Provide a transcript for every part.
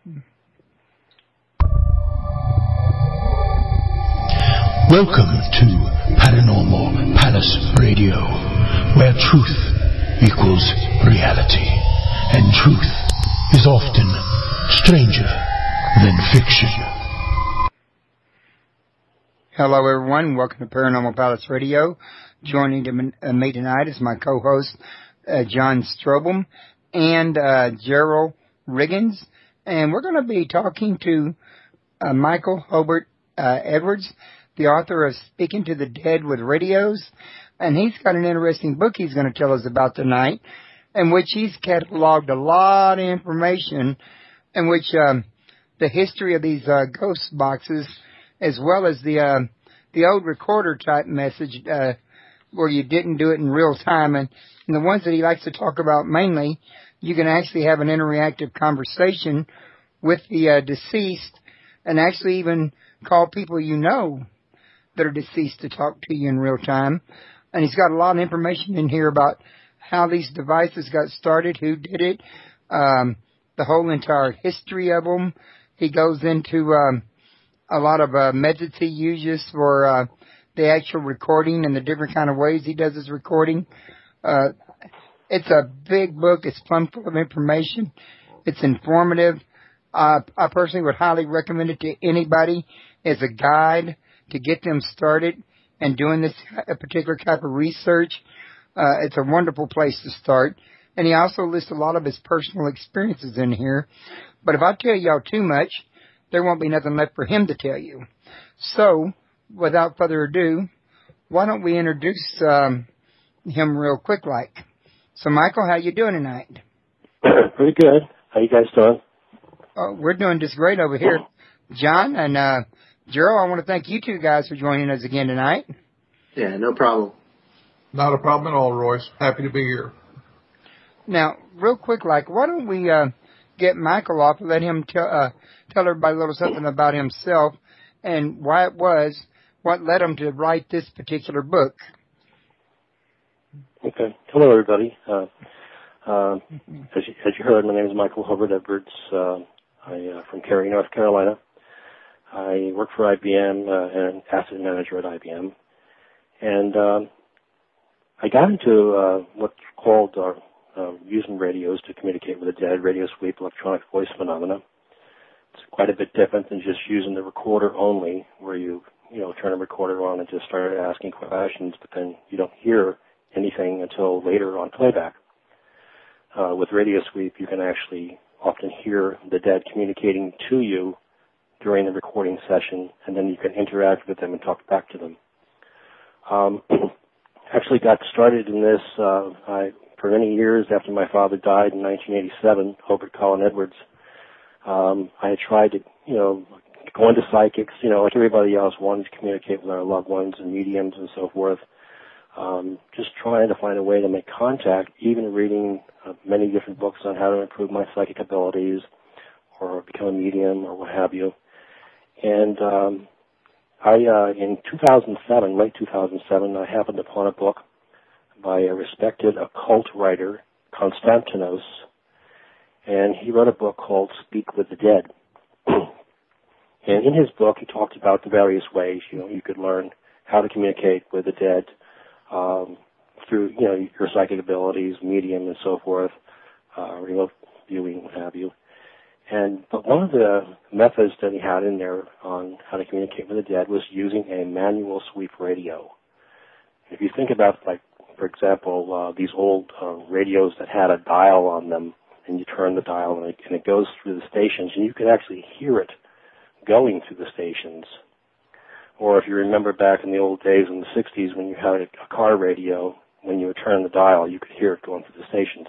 Welcome to Paranormal Palace Radio, where truth equals reality, and truth is often stranger than fiction. Hello, everyone. Welcome to Paranormal Palace Radio. Joining me tonight is my co-host, John Strobel and Gerald Riggins. And we're going to be talking to Michael Hobart Edwards, the author of Speaking to the Dead with Radios. And he's got an interesting book he's going to tell us about tonight, in which he's cataloged a lot of information, in which the history of these ghost boxes, as well as the old recorder type message where you didn't do it in real time, and the ones that he likes to talk about mainly, you can actually have an interactive conversation with the deceased, and actually even call people you know that are deceased to talk to you in real time. And he's got a lot of information in here about how these devices got started, who did it, the whole entire history of them. He goes into a lot of methods he uses for the actual recording and the different kind of ways he does his recording. It's a big book. It's plumb full of information. It's informative. I personally would highly recommend it to anybody as a guide to get them started and doing this particular type of research. It's a wonderful place to start. And he also lists a lot of his personal experiences in here. But if I tell y'all too much, there won't be nothing left for him to tell you. So, without further ado, why don't we introduce him real quick like. So, Michael, how you doing tonight? Pretty good. How you guys doing? We're doing just great over here. John and Gerald, I want to thank you two guys for joining us again tonight. Yeah, no problem. Not a problem at all, Royce. Happy to be here. Now, real quick like, why don't we get Michael off and let him tell everybody a little something about himself and why it was, what led him to write this particular book. Okay. Hello, everybody. As you heard, my name is Michael Hobart Edwards. I'm from Cary, North Carolina. I work for IBM and an asset manager at IBM. And I got into what's called using radios to communicate with the dead, radio sweep, electronic voice phenomena. It's quite a bit different than just using the recorder only, where you turn a recorder on and just start asking questions, but then you don't hear anything until later on playback. With radio sweep, you can actually often hear the dead communicating to you during the recording session, and then you can interact with them and talk back to them. Actually got started in this for many years after my father died in 1987, Hobart Colin Edwards. I had tried to, go into psychics, like everybody else, wanted to communicate with our loved ones and mediums and so forth. Just trying to find a way to make contact, even reading many different books on how to improve my psychic abilities or become a medium or what have you. And in 2007, late 2007, I happened upon a book by a respected occult writer, Konstantinos, and he wrote a book called Speak with the Dead. And in his book, he talked about the various ways, you could learn how to communicate with the dead through, your psychic abilities, medium, and so forth, remote viewing, what have you. But one of the methods that he had in there on how to communicate with the dead was using a manual sweep radio. If you think about, for example, these old radios that had a dial on them, and you turn the dial and it goes through the stations, and you could actually hear it going through the stations. Or if you remember back in the old days in the 60s when you had a car radio, when you would turn the dial, you could hear it going through the stations.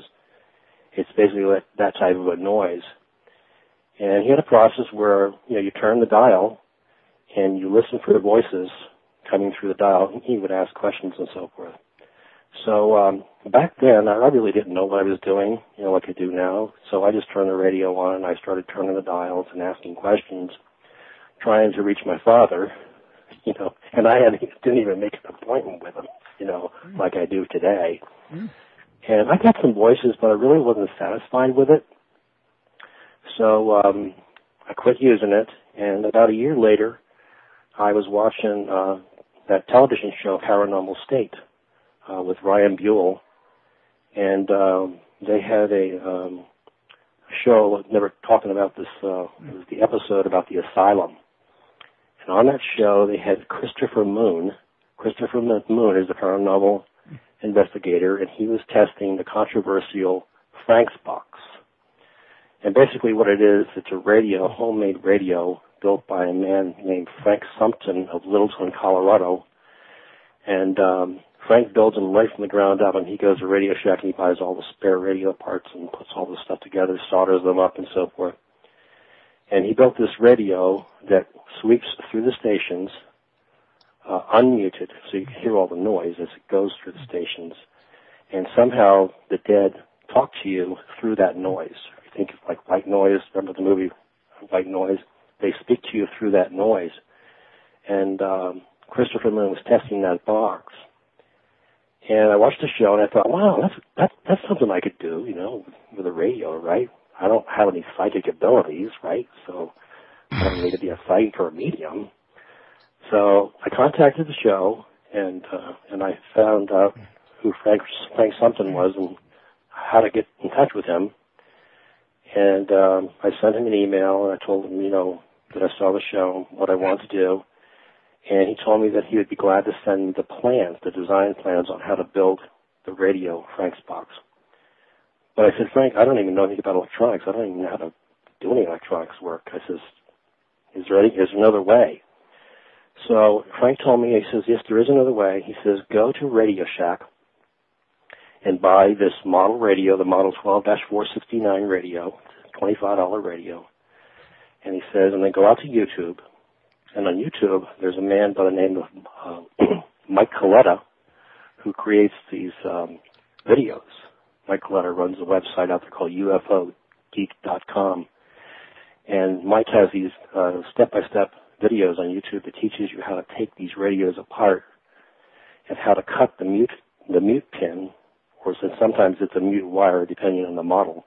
It's basically that type of a noise. And he had a process where, you turn the dial and you listen for the voices coming through the dial, and he would ask questions and so forth. So back then, I really didn't know what I was doing, like I do now. So I just turned the radio on and I started turning the dials and asking questions, trying to reach my father, and I didn't even make an appointment with him, like I do today. And I got some voices, but I really wasn't satisfied with it. So I quit using it, and about a year later, I was watching that television show, Paranormal State, with Ryan Buell, and they had a show, never talking about this, it was the episode about the asylum. And on that show, they had Christopher Moon. Christopher Moon is a paranormal investigator, and he was testing the controversial Frank's box. And basically what it is, it's a radio, a homemade radio, built by a man named Frank Sumpton of Littleton, Colorado. And Frank builds them right from the ground up, and he goes to Radio Shack and he buys all the spare radio parts and puts all the stuff together, solders them up and so forth. And he built this radio that sweeps through the stations, unmuted, so you can hear all the noise as it goes through the stations. And somehow the dead talk to you through that noise. If you think of like white noise, remember the movie White Noise? They speak to you through that noise. And Christopher Moon was testing that box. And I watched the show and I thought, wow, that's something I could do, you know, with a radio, right? I don't have any psychic abilities, right? So I don't need to be a psychic or a medium. So I contacted the show and I found out who Frank Sumpton was and how to get in touch with him. And I sent him an email and I told him, you know, that I saw the show, what I wanted to do. And he told me that he would be glad to send me the plans, the design plans on how to build the radio, Frank's box. But I said, Frank, I don't even know anything about electronics. I don't even know how to do any electronics work. I says, is there another way? So Frank told me, he says, yes, there is another way. He says, go to Radio Shack and buy this model radio, the Model 12-469 radio, $25 radio. And he says, and then go out to YouTube. And on YouTube, there's a man by the name of Mike Coletta who creates these videos. Mike Coletta runs a website out there called UFOgeek.com. And Mike has these step-by-step videos on YouTube that teaches you how to take these radios apart and how to cut the mute pin, or sometimes it's a mute wire depending on the model.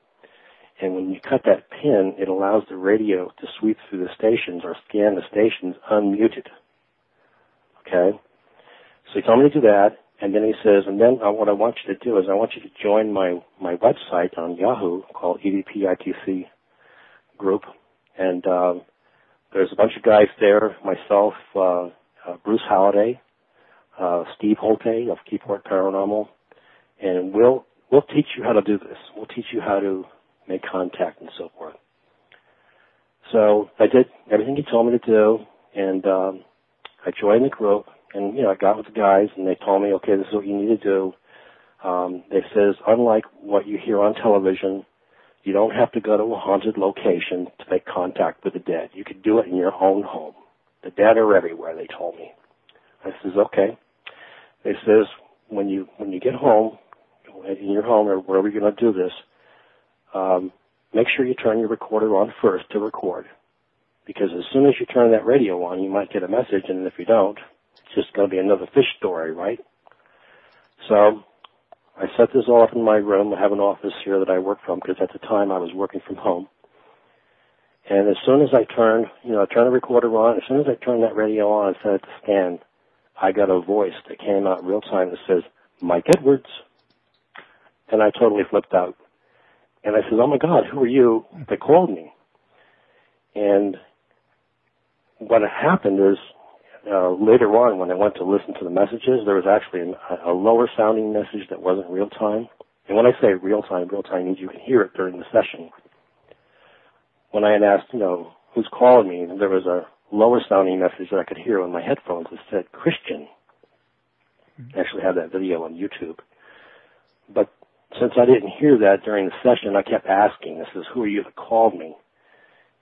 And when you cut that pin, it allows the radio to sweep through the stations or scan the stations unmuted. Okay? So he told me to do that, and then he says, and then what I want you to do is I want you to join my website on Yahoo called e.v.p. ITC group. And there's a bunch of guys there, myself, Bruce Halliday, Steve Holte of Keyport Paranormal, and we'll teach you how to do this. We'll teach you how to make contact and so forth. So I did everything he told me to do, and I joined the group, and, you know, I got with the guys, and they told me, okay, this is what you need to do. They says, unlike what you hear on television, you don't have to go to a haunted location to make contact with the dead. You could do it in your own home. The dead are everywhere, they told me. I says, okay. They says, when you get home, in your home or wherever you're going to do this, make sure you turn your recorder on first to record. Because as soon as you turn that radio on, you might get a message, and if you don't, it's just going to be another fish story, right? So I set this all up in my room. I have an office here that I work from because at the time I was working from home. And as soon as I turned the recorder on, as soon as I turned that radio on and set it to scan, I got a voice that came out real time that says, Mike Edwards. And I totally flipped out. And I said, oh, my God, who are you that called me? And what had happened is later on when I went to listen to the messages, there was actually a lower-sounding message that wasn't real-time. And when I say real-time means you can hear it during the session. When I had asked, who's calling me, there was a lower-sounding message that I could hear on my headphones that said Christian. I actually have that video on YouTube. But since I didn't hear that during the session, I kept asking. I says, who are you that called me?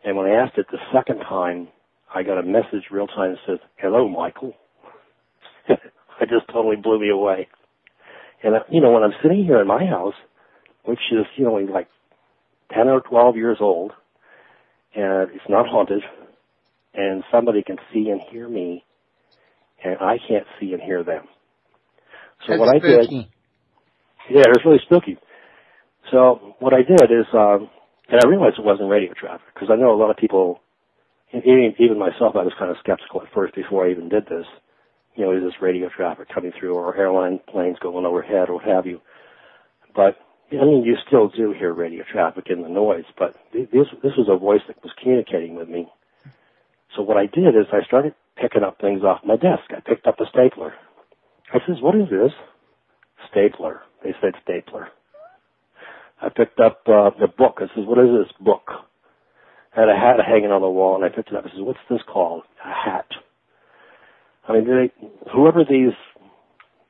And when I asked it the second time, I got a message real time that says, hello, Michael. It just totally blew me away. And, when I'm sitting here in my house, which is, like 10 or 12 years old, and it's not haunted, and somebody can see and hear me, and I can't see and hear them. So That's what I spooky. did... Yeah, it was really spooky. So what I did is And I realized it wasn't radio traffic, because I know a lot of people, even myself, I was kind of skeptical at first before I even did this. You know, is this radio traffic coming through, or airline planes going overhead, or what have you? But, I mean, you still do hear radio traffic in the noise, but this was a voice that was communicating with me. So what I did is I started picking up things off my desk. I picked up a stapler. I says, what is this? Stapler. They said stapler. I picked up the book. I says, what is this book? I had a hat hanging on the wall, and I picked it up. I says, what's this called? A hat. I mean, whoever these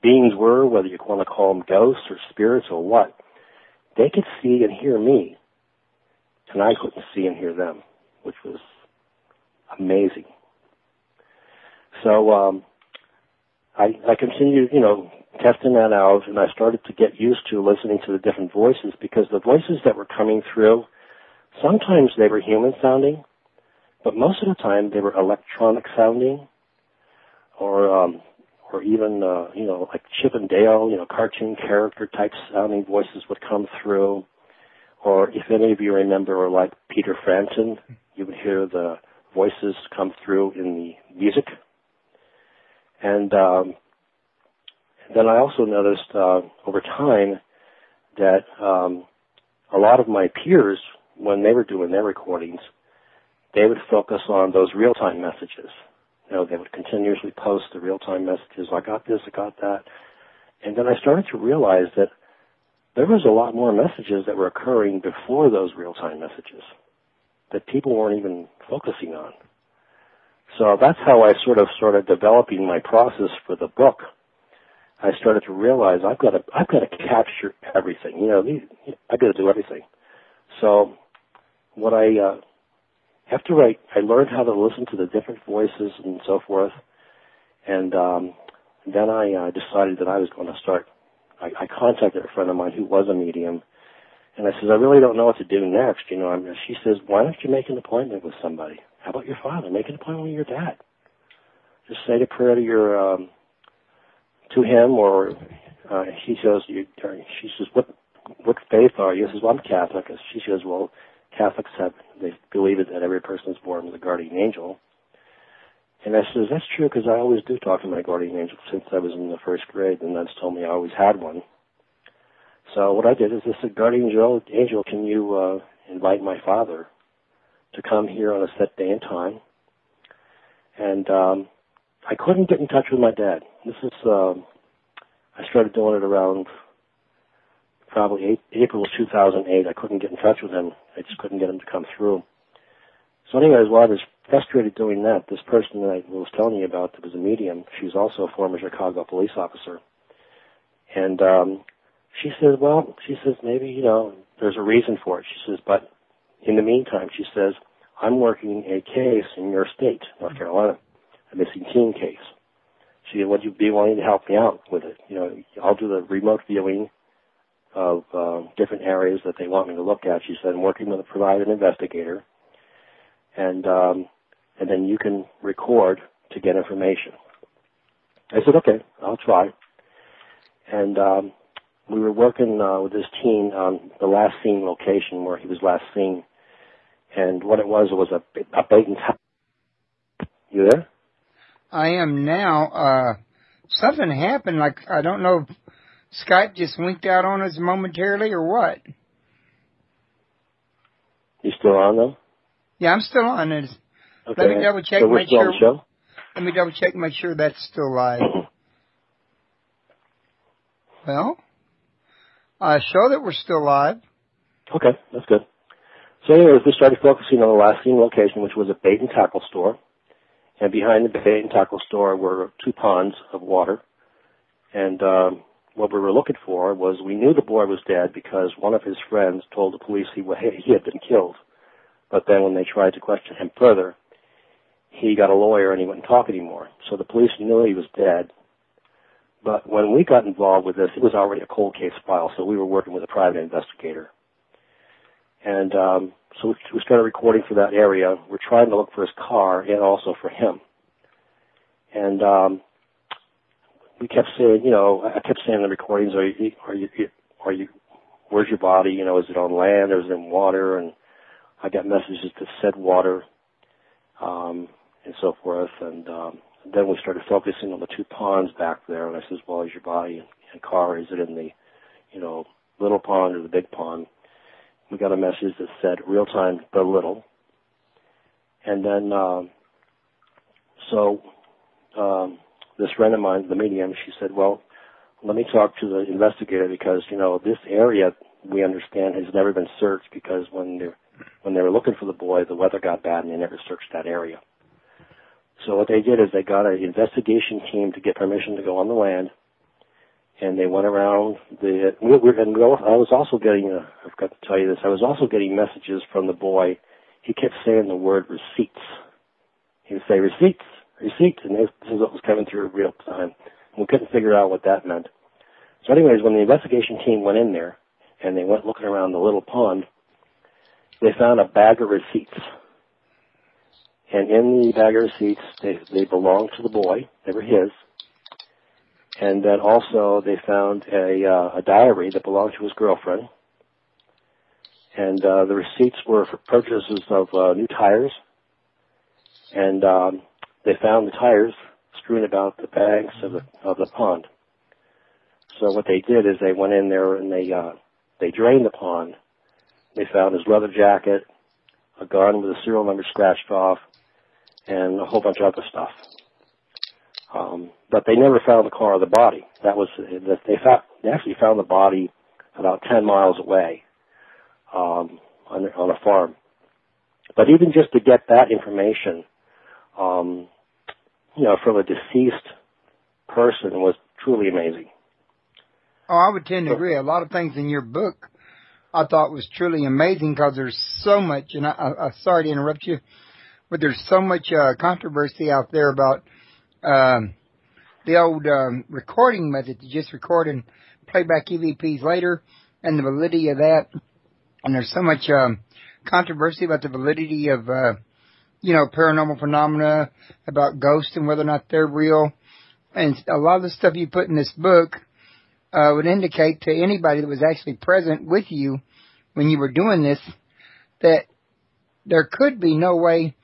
beings were, whether you want to call them ghosts or spirits or what, they could see and hear me, and I couldn't see and hear them, which was amazing. So I continued, testing that out, and I started to get used to listening to the different voices, because the voices that were coming through, sometimes they were human sounding, but most of the time they were electronic sounding, or even, like Chip and Dale, cartoon character type sounding voices would come through. Or if any of you remember, or like Peter Frampton, you would hear the voices come through in the music. And then I also noticed over time that a lot of my peers, when they were doing their recordings, they would focus on those real-time messages. They would continuously post the real-time messages. I got this, I got that. And then I started to realize that there was a lot more messages that were occurring before those real-time messages that people weren't even focusing on. So that's how I sort of started developing my process for the book. I started to realize I've got to capture everything. I've got to do everything. So what after I learned how to listen to the different voices and so forth, and then I decided that I was going to start. I contacted a friend of mine who was a medium, and I said, I really don't know what to do next. She says, why don't you make an appointment with somebody? How about your father? Make an appointment with your dad. Just say a prayer to him, or she says, what faith are you? I says, well, I'm Catholic. She says, well, Catholics they believe that every person is born with a guardian angel. And I says, that's true, because I always do talk to my guardian angel since I was in the first grade, and that's told me I always had one. So what I did is I said, guardian angel, can you invite my father to come here on a set day and time? And I couldn't get in touch with my dad. This is, I started doing it around probably April of 2008. I couldn't get in touch with him. I just couldn't get him to come through. So anyways, while I was frustrated doing that, this person that I was telling you about that was a medium, she was also a former Chicago police officer. And she says, maybe, there's a reason for it. She says, but in the meantime, she says, I'm working a case in your state, North Carolina, a missing teen case. She said, would you be willing to help me out with it? I'll do the remote viewing of different areas that they want me to look at. She said, I'm working with a private investigator, and then you can record to get information. I said, okay, I'll try. And we were working with this teen on the last seen location where he was last seen. And what it was a bait and tackle. You there? I am now. Something happened, like, I don't know if Skype just winked out on us momentarily or what. You still on, though? Yeah, I'm still on it. Okay. Let me double check, so make sure. Show? Let me double check, make sure that's still live. Well, I show that we're still live. Okay, that's good. So anyways, we started focusing on the last seen location, which was a bait and tackle store. And behind the bait and tackle store were 2 ponds of water. And what we were looking for was, we knew the boy was dead because one of his friends told the police he had been killed. But then when they tried to question him further, he got a lawyer and he wouldn't talk anymore. So the police knew he was dead. But when we got involved with this, it was already a cold case file, so we were working with a private investigator. And so we started recording for that area. We're trying to look for his car and also for him. And we kept saying, I kept saying in the recordings, are you, where's your body? Is it on land or is it in water? And I got messages that said water, and so forth. And then we started focusing on the two ponds back there. And I says, well, is your body and car, is it in the, little pond or the big pond? We got a message that said real-time, the little. And then, this friend of mine, the medium, she said, well, let me talk to the investigator because, this area, we understand, has never been searched because when they were looking for the boy, the weather got bad and they never searched that area. So what they did is they got an investigation team to get permission to go on the land, and they went around I was also getting, I forgot to tell you this, I was also getting messages from the boy. He kept saying the word receipts. He would say, receipts, and this is what was coming through real time. And we couldn't figure out what that meant. So anyways, when the investigation team went in there, and they went looking around the little pond, they found a bag of receipts. And in the bag of receipts, they belonged to the boy. They were his. And then also they found a diary that belonged to his girlfriend. And the receipts were for purchases of new tires. And they found the tires strewn about the banks of the pond. So what they did is they went in there and they drained the pond. They found his leather jacket, a gun with a serial number scratched off, and a whole bunch of other stuff. But they never found the car or the body. They actually found the body about 10 miles away on a farm. But even just to get that information, from a deceased person was truly amazing. Oh, I would tend to agree. A lot of things in your book I thought was truly amazing because there's so much, and I'm sorry to interrupt you, but there's so much controversy out there about the old recording method to just record and play back EVPs later and the validity of that. And there's so much controversy about the validity of, paranormal phenomena, about ghosts and whether or not they're real. And a lot of the stuff you put in this book would indicate to anybody that was actually present with you when you were doing this that there could be no way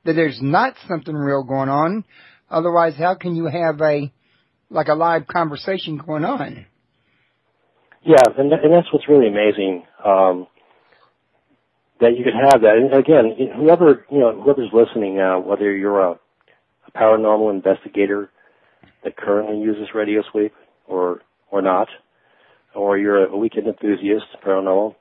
that there's not something real going on. Otherwise, how can you have a live conversation going on? Yeah, and that's what's really amazing, that you could have that. And again, whoever's listening now, whether you're a paranormal investigator that currently uses Radio Sweep or not, or you're a weekend enthusiast, paranormal,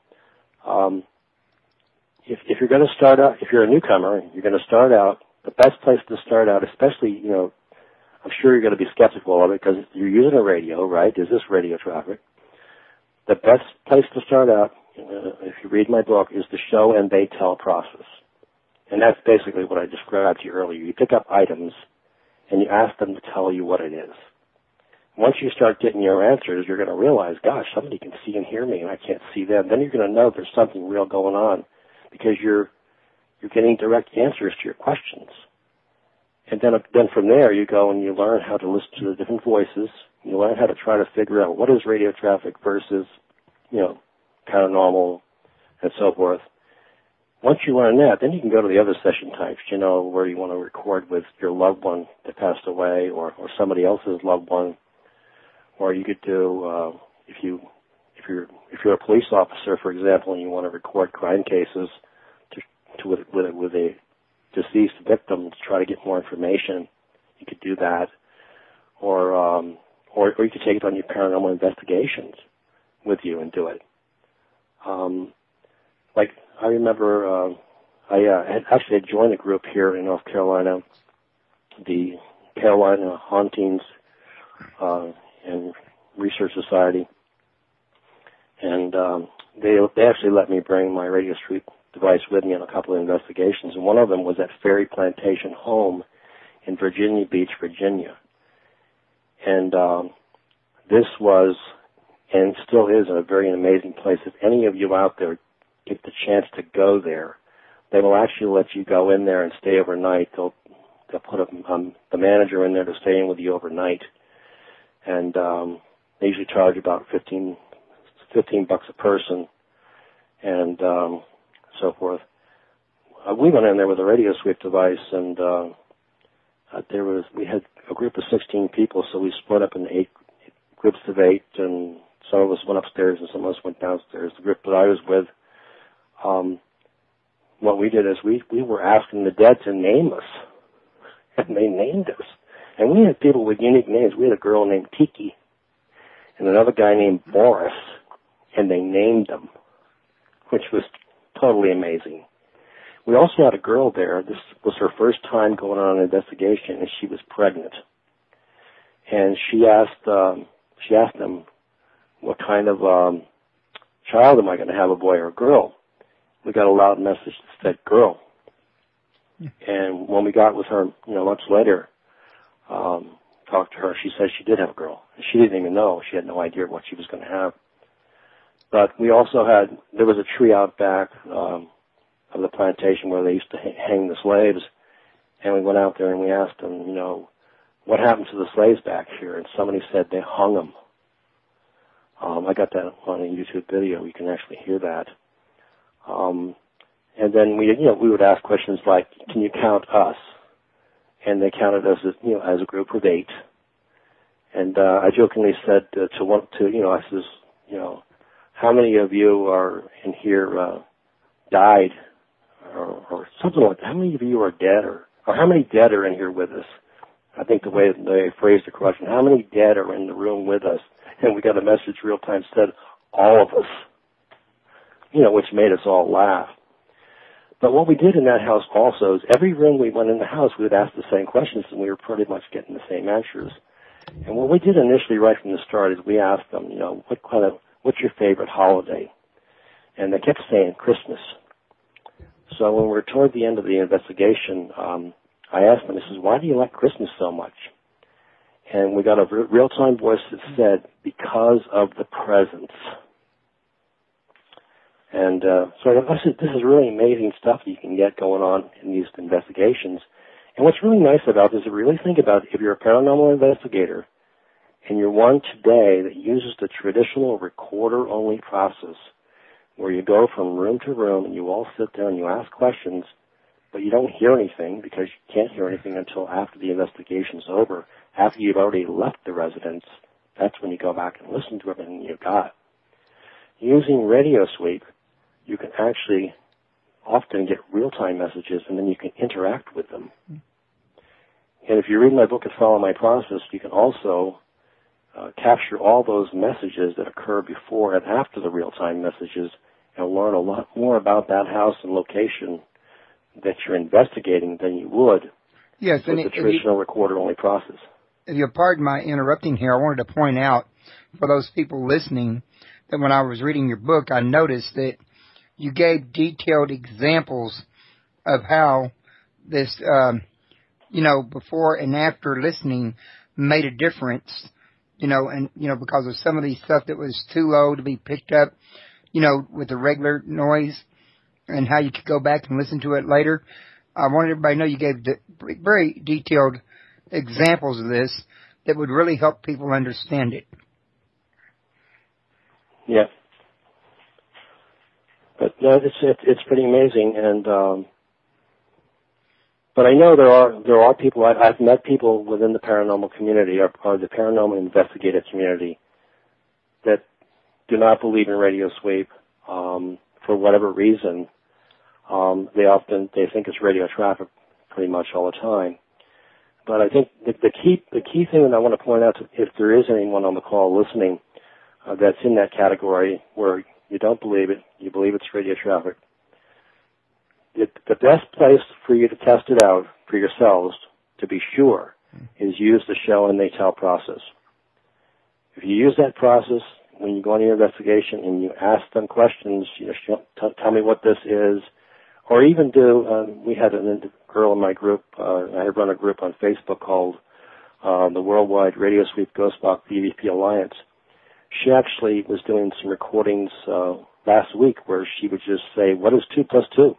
if you're going to start out, if you're a newcomer, you're going to start out, the best place to start out, especially, I'm sure you're going to be skeptical of it because you're using a radio, right? Is this radio traffic? The best place to start out, if you read my book, is the show and they tell process. And that's basically what I described to you earlier. You pick up items and you ask them to tell you what it is. Once you start getting your answers, you're going to realize, gosh, somebody can see and hear me and I can't see them. Then you're going to know there's something real going on because you're getting direct answers to your questions. And then from there you go and you learn how to listen to the different voices. You learn how to try to figure out what is radio traffic versus, paranormal and so forth. Once you learn that, then you can go to the other session types, where you want to record with your loved one that passed away or somebody else's loved one. Or you could do, if you're a police officer, for example, and you want to record crime cases with a deceased victim to try to get more information, you could do that. Or you could take it on your paranormal investigations with you and do it. I remember I had joined a group here in North Carolina, the Carolina Hauntings and Research Society, and they actually let me bring my Radio Street device with me on a couple of investigations, and one of them was at Ferry Plantation Home in Virginia Beach, Virginia. And this was, and still is, a very amazing place. If any of you out there get the chance to go there, they will actually let you go in there and stay overnight. They'll put the manager in there to stay in with you overnight. And they usually charge about $15 a person and so forth. we went in there with a radio sweep device, and we had a group of 16 people, so we split up into 8 groups of 8, and some of us went upstairs and some of us went downstairs. The group that I was with, what we did is we were asking the dead to name us, and they named us. And we had people with unique names. We had a girl named Tiki and another guy named Boris, and they named them, which was totally amazing. We also had a girl there. This was her first time going on an investigation, and she was pregnant. And she asked them, what kind of child am I going to have, a boy or a girl? We got a loud message that said girl. And when we got with her, much later, talked to her, she said she did have a girl. She didn't even know. She had no idea what she was going to have. But we also there was a tree out back of the plantation where they used to hang the slaves. And we went out there and we asked them, what happened to the slaves back here? And somebody said they hung them. I got that on a YouTube video. You can actually hear that. And then we would ask questions like, can you count us? And they counted us as a group of 8. And I jokingly said I says, how many of you are in here died, or something like that? How many of you are dead, or how many dead are in here with us? I think the way they phrased the question, how many dead are in the room with us? And we got a message real time said, all of us, which made us all laugh. But what we did in that house also is every room we went in the house, we would ask the same questions, and we were pretty much getting the same answers. And what we did initially right from the start is we asked them, what's your favorite holiday? And they kept saying Christmas. So when we were toward the end of the investigation, I asked them, I said, why do you like Christmas so much? And we got a real-time voice that said, because of the presents. And so I said, this is really amazing stuff that you can get going on in these investigations. And what's really nice about this is really think about if you're a paranormal investigator and you're one today that uses the traditional recorder-only process where you go from room to room and you all sit there and you ask questions, but you don't hear anything because you can't hear anything until after the investigation's over. After you've already left the residence, that's when you go back and listen to everything you got. Using Radio Sweep, you can actually often get real-time messages, and then you can interact with them. And if you read my book and follow my process, you can also capture all those messages that occur before and after the real-time messages and learn a lot more about that house and location that you're investigating than you would with the traditional recorder-only process. If you'll pardon my interrupting here, I wanted to point out for those people listening that when I was reading your book, I noticed that you gave detailed examples of how this, before and after listening made a difference, because of some of these stuff that was too low to be picked up, with the regular noise, and how you could go back and listen to it later. I wanted everybody to know you gave very detailed examples of this that would really help people understand it. Yeah. But no, it's pretty amazing, and but I know there are people. I've met people within the paranormal community or the paranormal investigative community that do not believe in Radio Sweep for whatever reason. They think it's radio traffic pretty much all the time. But I think the key thing that I want to point out, if there is anyone on the call listening that's in that category where you don't believe it, you believe it's radio traffic, the best place for you to test it out for yourselves, to be sure, is use the show and they tell process. If you use that process when you go on your investigation and you ask them questions, tell me what this is, or even we had a girl in my group, I run a group on Facebook called the Worldwide Radio Sweep Ghost Box e.v.p. Alliance. She actually was doing some recordings last week where she would just say, what is 2 plus 2?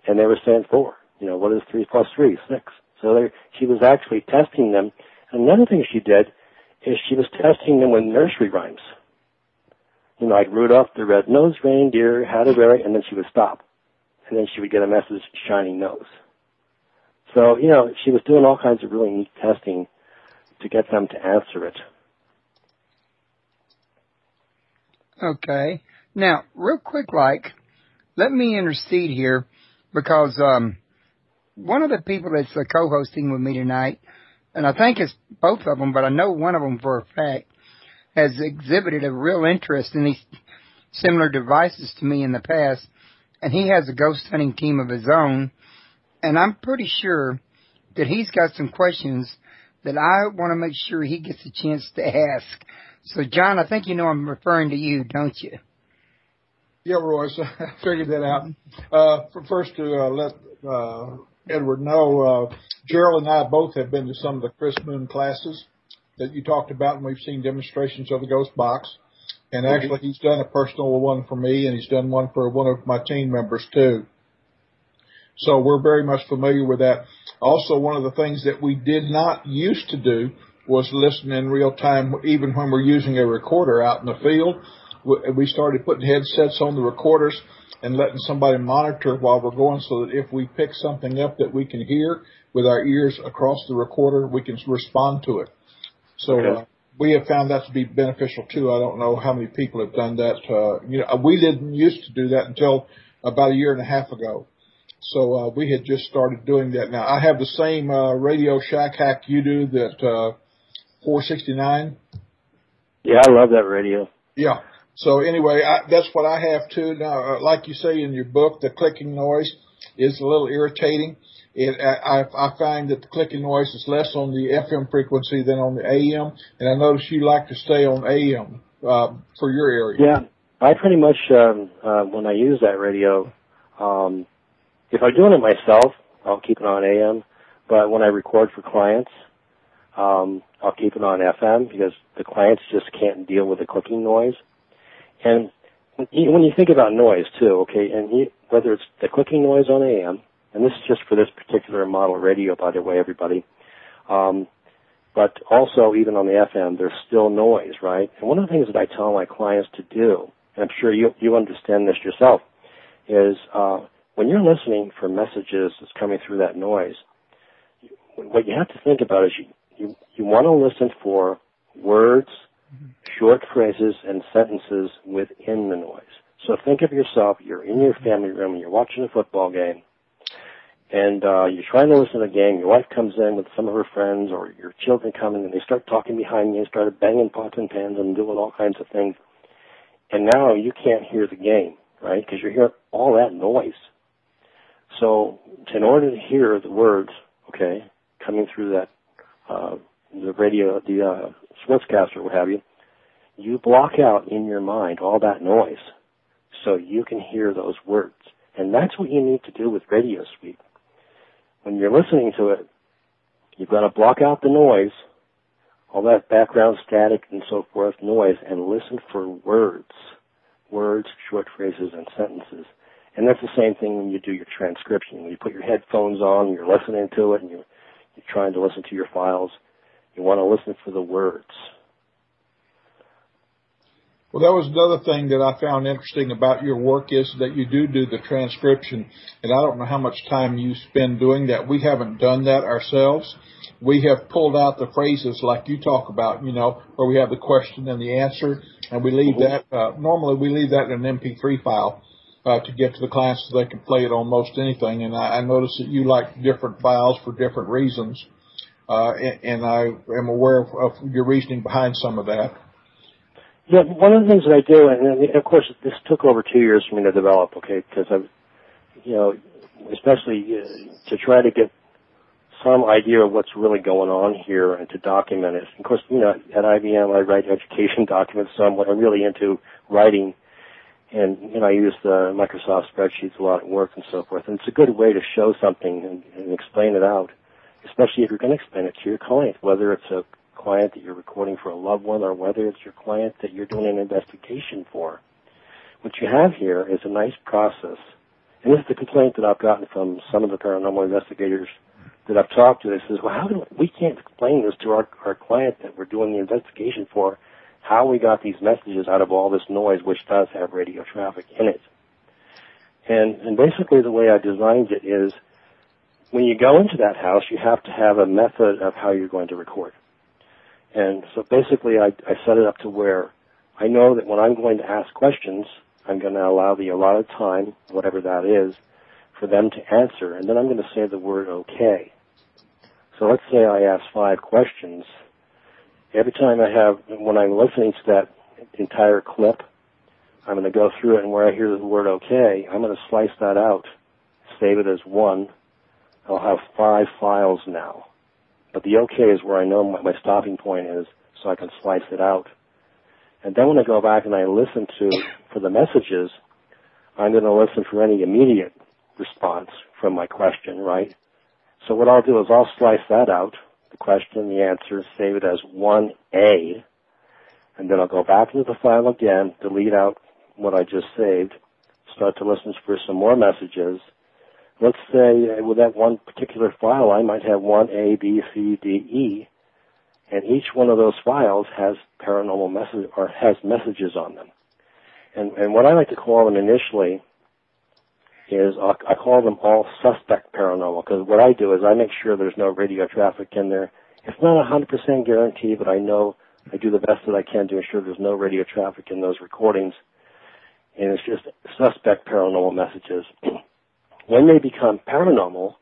And they were saying 4. What is 3 plus 3? 6. So she was actually testing them. And another thing she did is she was testing them with nursery rhymes. Like Rudolph the Red-Nosed Reindeer had a berry, and then she would stop. and then she would get a message, shiny nose. So, you know, she was doing all kinds of really neat testing to get them to answer it. Okay. Now, real quick, let me intercede here because one of the people that's co-hosting with me tonight, and I think it's both of them, but I know one of them for a fact, has exhibited a real interest in these similar devices to me in the past, and he has a ghost hunting team of his own, and I'm pretty sure that he's got some questions that I want to make sure he gets a chance to ask. So, John, I think you know I'm referring to you, don't you? Yeah, Royce, I figured that out. First, to let Edward know, Gerald and I both have been to some of the Chris Moon classes that you talked about, and we've seen demonstrations of the ghost box. And actually, he's done a personal one for me, and he's done one for one of my team members, too. So we're very much familiar with that. Also, one of the things that we did not used to do was listen in real time, even when we're using a recorder out in the field. We started putting headsets on the recorders and letting somebody monitor while we're going, so that if we pick something up that we can hear with our ears across the recorder, we can respond to it. So we have found that to be beneficial, too. I don't know how many people have done that. We didn't used to do that until about a year and a half ago. So we had just started doing that. Now, I have the same Radio Shack hack you do, that 469. Yeah, I love that radio. Yeah. So anyway, that's what I have, too. Now, like you say in your book, the clicking noise is a little irritating. I find that the clicking noise is less on the FM frequency than on the AM, and I notice you like to stay on AM for your area. Yeah, I pretty much, when I use that radio, if I'm doing it myself, I'll keep it on AM, but when I record for clients, I'll keep it on FM because the clients just can't deal with the clicking noise. And when you think about noise, too, okay, and whether it's the clicking noise on AM, and this is just for this particular model radio, by the way, everybody, but also even on the FM, there's still noise, right? And one of the things that I tell my clients to do, and I'm sure you understand this yourself, is when you're listening for messages that's coming through that noise, what you have to think about is you want to listen for words, short phrases, and sentences within the noise. So think of yourself, you're in your family room, and you're watching a football game, and you're trying to listen to the game. Your wife comes in with some of her friends, or your children come in, and they start talking behind you and start banging pots and pans and doing all kinds of things. And now you can't hear the game, right, because you're hearing all that noise. So in order to hear the words, okay, coming through that, the radio, the sportscaster, what have you, you block out in your mind all that noise so you can hear those words. And that's what you need to do with Radio Sweep. When you're listening to it, you've got to block out the noise, all that background static and so forth noise, and listen for words, short phrases, and sentences. And that's the same thing when you do your transcription. When you put your headphones on, you're listening to it, and you're trying to listen to your files. You want to listen for the words. Well, that was another thing that I found interesting about your work, is that you do the transcription, and I don't know how much time you spend doing that. We haven't done that ourselves. We have pulled out the phrases like you talk about, where we have the question and the answer, and we leave that, normally we leave that in an MP3 file to get to the clients so they can play it on most anything. And I notice that you like different files for different reasons, and I am aware of your reasoning behind some of that. Yeah, one of the things that I do, and of course this took over 2 years for me to develop, okay, because I've, especially to try to get some idea of what's really going on here and to document it. Of course, at IBM I write education documents, so I'm really into writing, and I use the Microsoft spreadsheets a lot at work and so forth. And it's a good way to show something and explain it out, especially if you're going to explain it to your client, whether it's a client that you're recording for a loved one or whether it's your client that you're doing an investigation for. What you have here is a nice process. And this is the complaint that I've gotten from some of the paranormal investigators that I've talked to. They says, well, we can't explain this to our client that we're doing the investigation for, how we got these messages out of all this noise, which does have radio traffic in it. And basically the way I designed it is when you go into that house, you have to have a method of how you're going to record. And so basically I set it up to where I know that when I'm going to ask questions, I'm going to allow the allotted time, whatever that is, for them to answer. And then I'm going to say the word okay. So let's say I ask 5 questions. Every time when I'm listening to that entire clip, I'm going to go through it, and where I hear the word okay, I'm going to slice that out, save it as 1. I'll have 5 files now. But the okay is where I know what my stopping point is, so I can slice it out. And then when I go back and I listen for the messages, I'm going to listen for any immediate response from my question, right? So what I'll do is I'll slice that out, the question, the answer, save it as 1A, and then I'll go back into the file again, delete out what I just saved, start to listen for some more messages. Let's say with that one particular file, I might have 1A, B, C, D, E, and each one of those files has paranormal message or has messages on them. And what I like to call them initially is I call them all suspect paranormal, because what I do is I make sure there's no radio traffic in there. It's not 100% guarantee, but I know I do the best that I can to ensure there's no radio traffic in those recordings. And it's just suspect paranormal messages. When they become paranormal,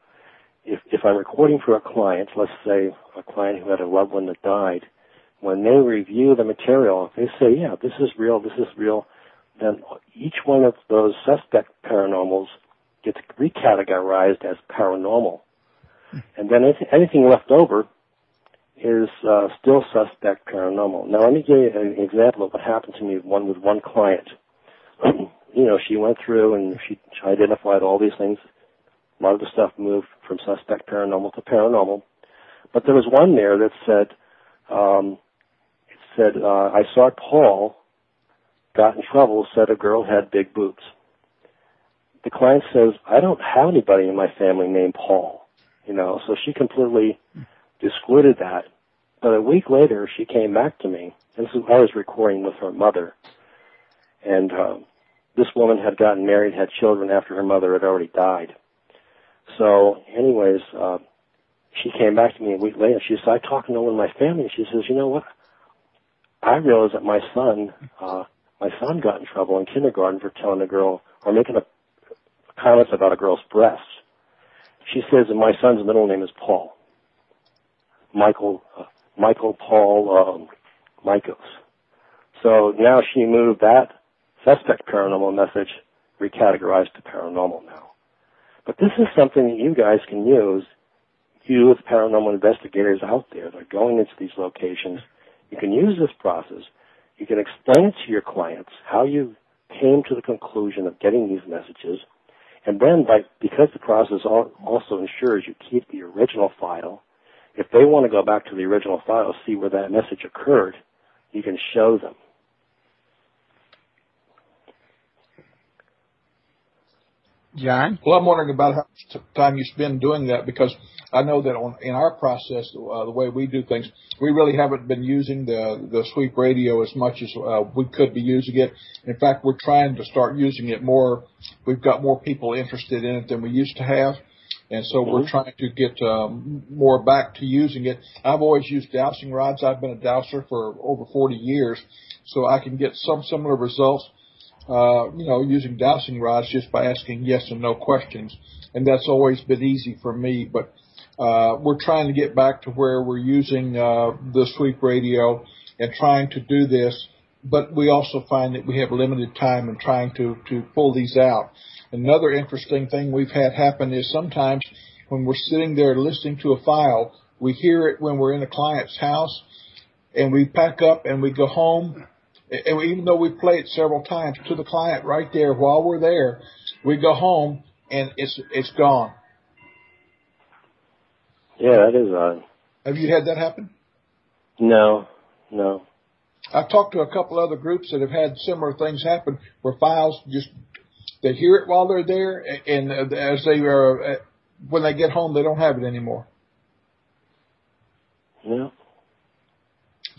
if I'm recording for a client, let's say a client who had a loved one that died, when they review the material, if they say, yeah, this is real, then each one of those suspect paranormals gets recategorized as paranormal. And then anything left over is still suspect paranormal. Now, let me give you an example of what happened to me with one client. She went through and she identified all these things. A lot of the stuff moved from suspect paranormal to paranormal. But there was one there that said, I saw Paul got in trouble, said a girl had big boobs. The client says, I don't have anybody in my family named Paul, so she completely discluded that. But a week later, she came back to me. I was recording with her mother, and this woman had gotten married, had children after her mother had already died. So anyways, she came back to me a week later. She said, I talked to no one in my family. And she says, you know what? I realized that my son got in trouble in kindergarten for telling a girl or making a comments about a girl's breasts. She says that my son's middle name is Paul. Michael Paul Mikos. So now she moved that suspect paranormal message recategorized to paranormal now. But this is something that you guys can use, you as paranormal investigators out there that are going into these locations. You can use this process. You can explain it to your clients how you came to the conclusion of getting these messages. And then because the process also ensures you keep the original file, if they want to go back to the original file, see where that message occurred, you can show them. John? Well, I'm wondering about how much time you spend doing that, because I know that in our process, the way we do things, we really haven't been using the sweep radio as much as we could be using it. In fact, we're trying to start using it more. We've got more people interested in it than we used to have. And so we're trying to get more back to using it. I've always used dowsing rods. I've been a dowser for over 40 years, so I can get some similar results, using dowsing rods just by asking yes and no questions. And that's always been easy for me. But we're trying to get back to where we're using the sweep radio and trying to do this. But we also find that we have limited time in trying to pull these out. Another interesting thing we've had happen is sometimes when we're sitting there listening to a file, we hear it when we're in a client's house, and we pack up and we go home. And even though we play it several times to the client right there while we're there, we go home and it's gone. Yeah, that is odd. Have you had that happen? No. I've talked to a couple other groups that have had similar things happen where files they hear it while they're there, and as they are, when they get home, they don't have it anymore. Yeah.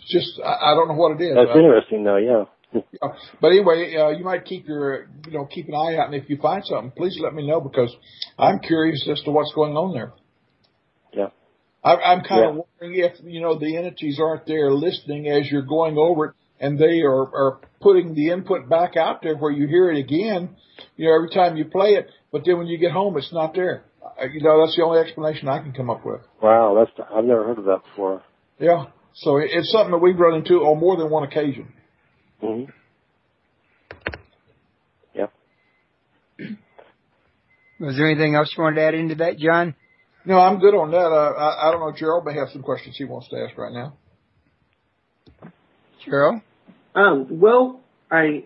It's just, I don't know what it is. That's interesting, though, yeah. Yeah. But anyway, you might keep keep an eye out, and if you find something, please let me know, because I'm curious as to what's going on there. Yeah. I'm kind of wondering if, the entities aren't there listening as you're going over it, and they are putting the input back out there where you hear it again, every time you play it, but then when you get home, it's not there. That's the only explanation I can come up with. Wow, I've never heard of that before. Yeah. So it's something that we've run into on more than one occasion. Mm-hmm. Yep. Was there anything else you wanted to add into that, John? No, I'm good on that. I don't know. Gerald may have some questions he wants to ask right now. Gerald? Well, I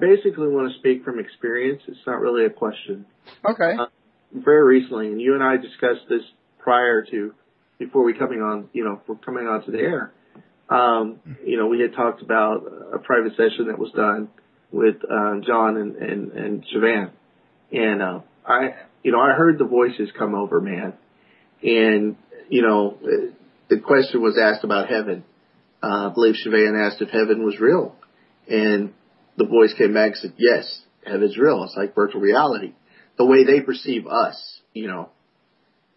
basically want to speak from experience. It's not really a question. Okay. Very recently, and you and I discussed this before we coming on to the air. We had talked about a private session that was done with John and Siobhan, and I heard the voices come over, man, and the question was asked about heaven. I believe Siobhan asked if heaven was real, and the voice came back and said, yes, heaven's real. It's like virtual reality, the way they perceive us,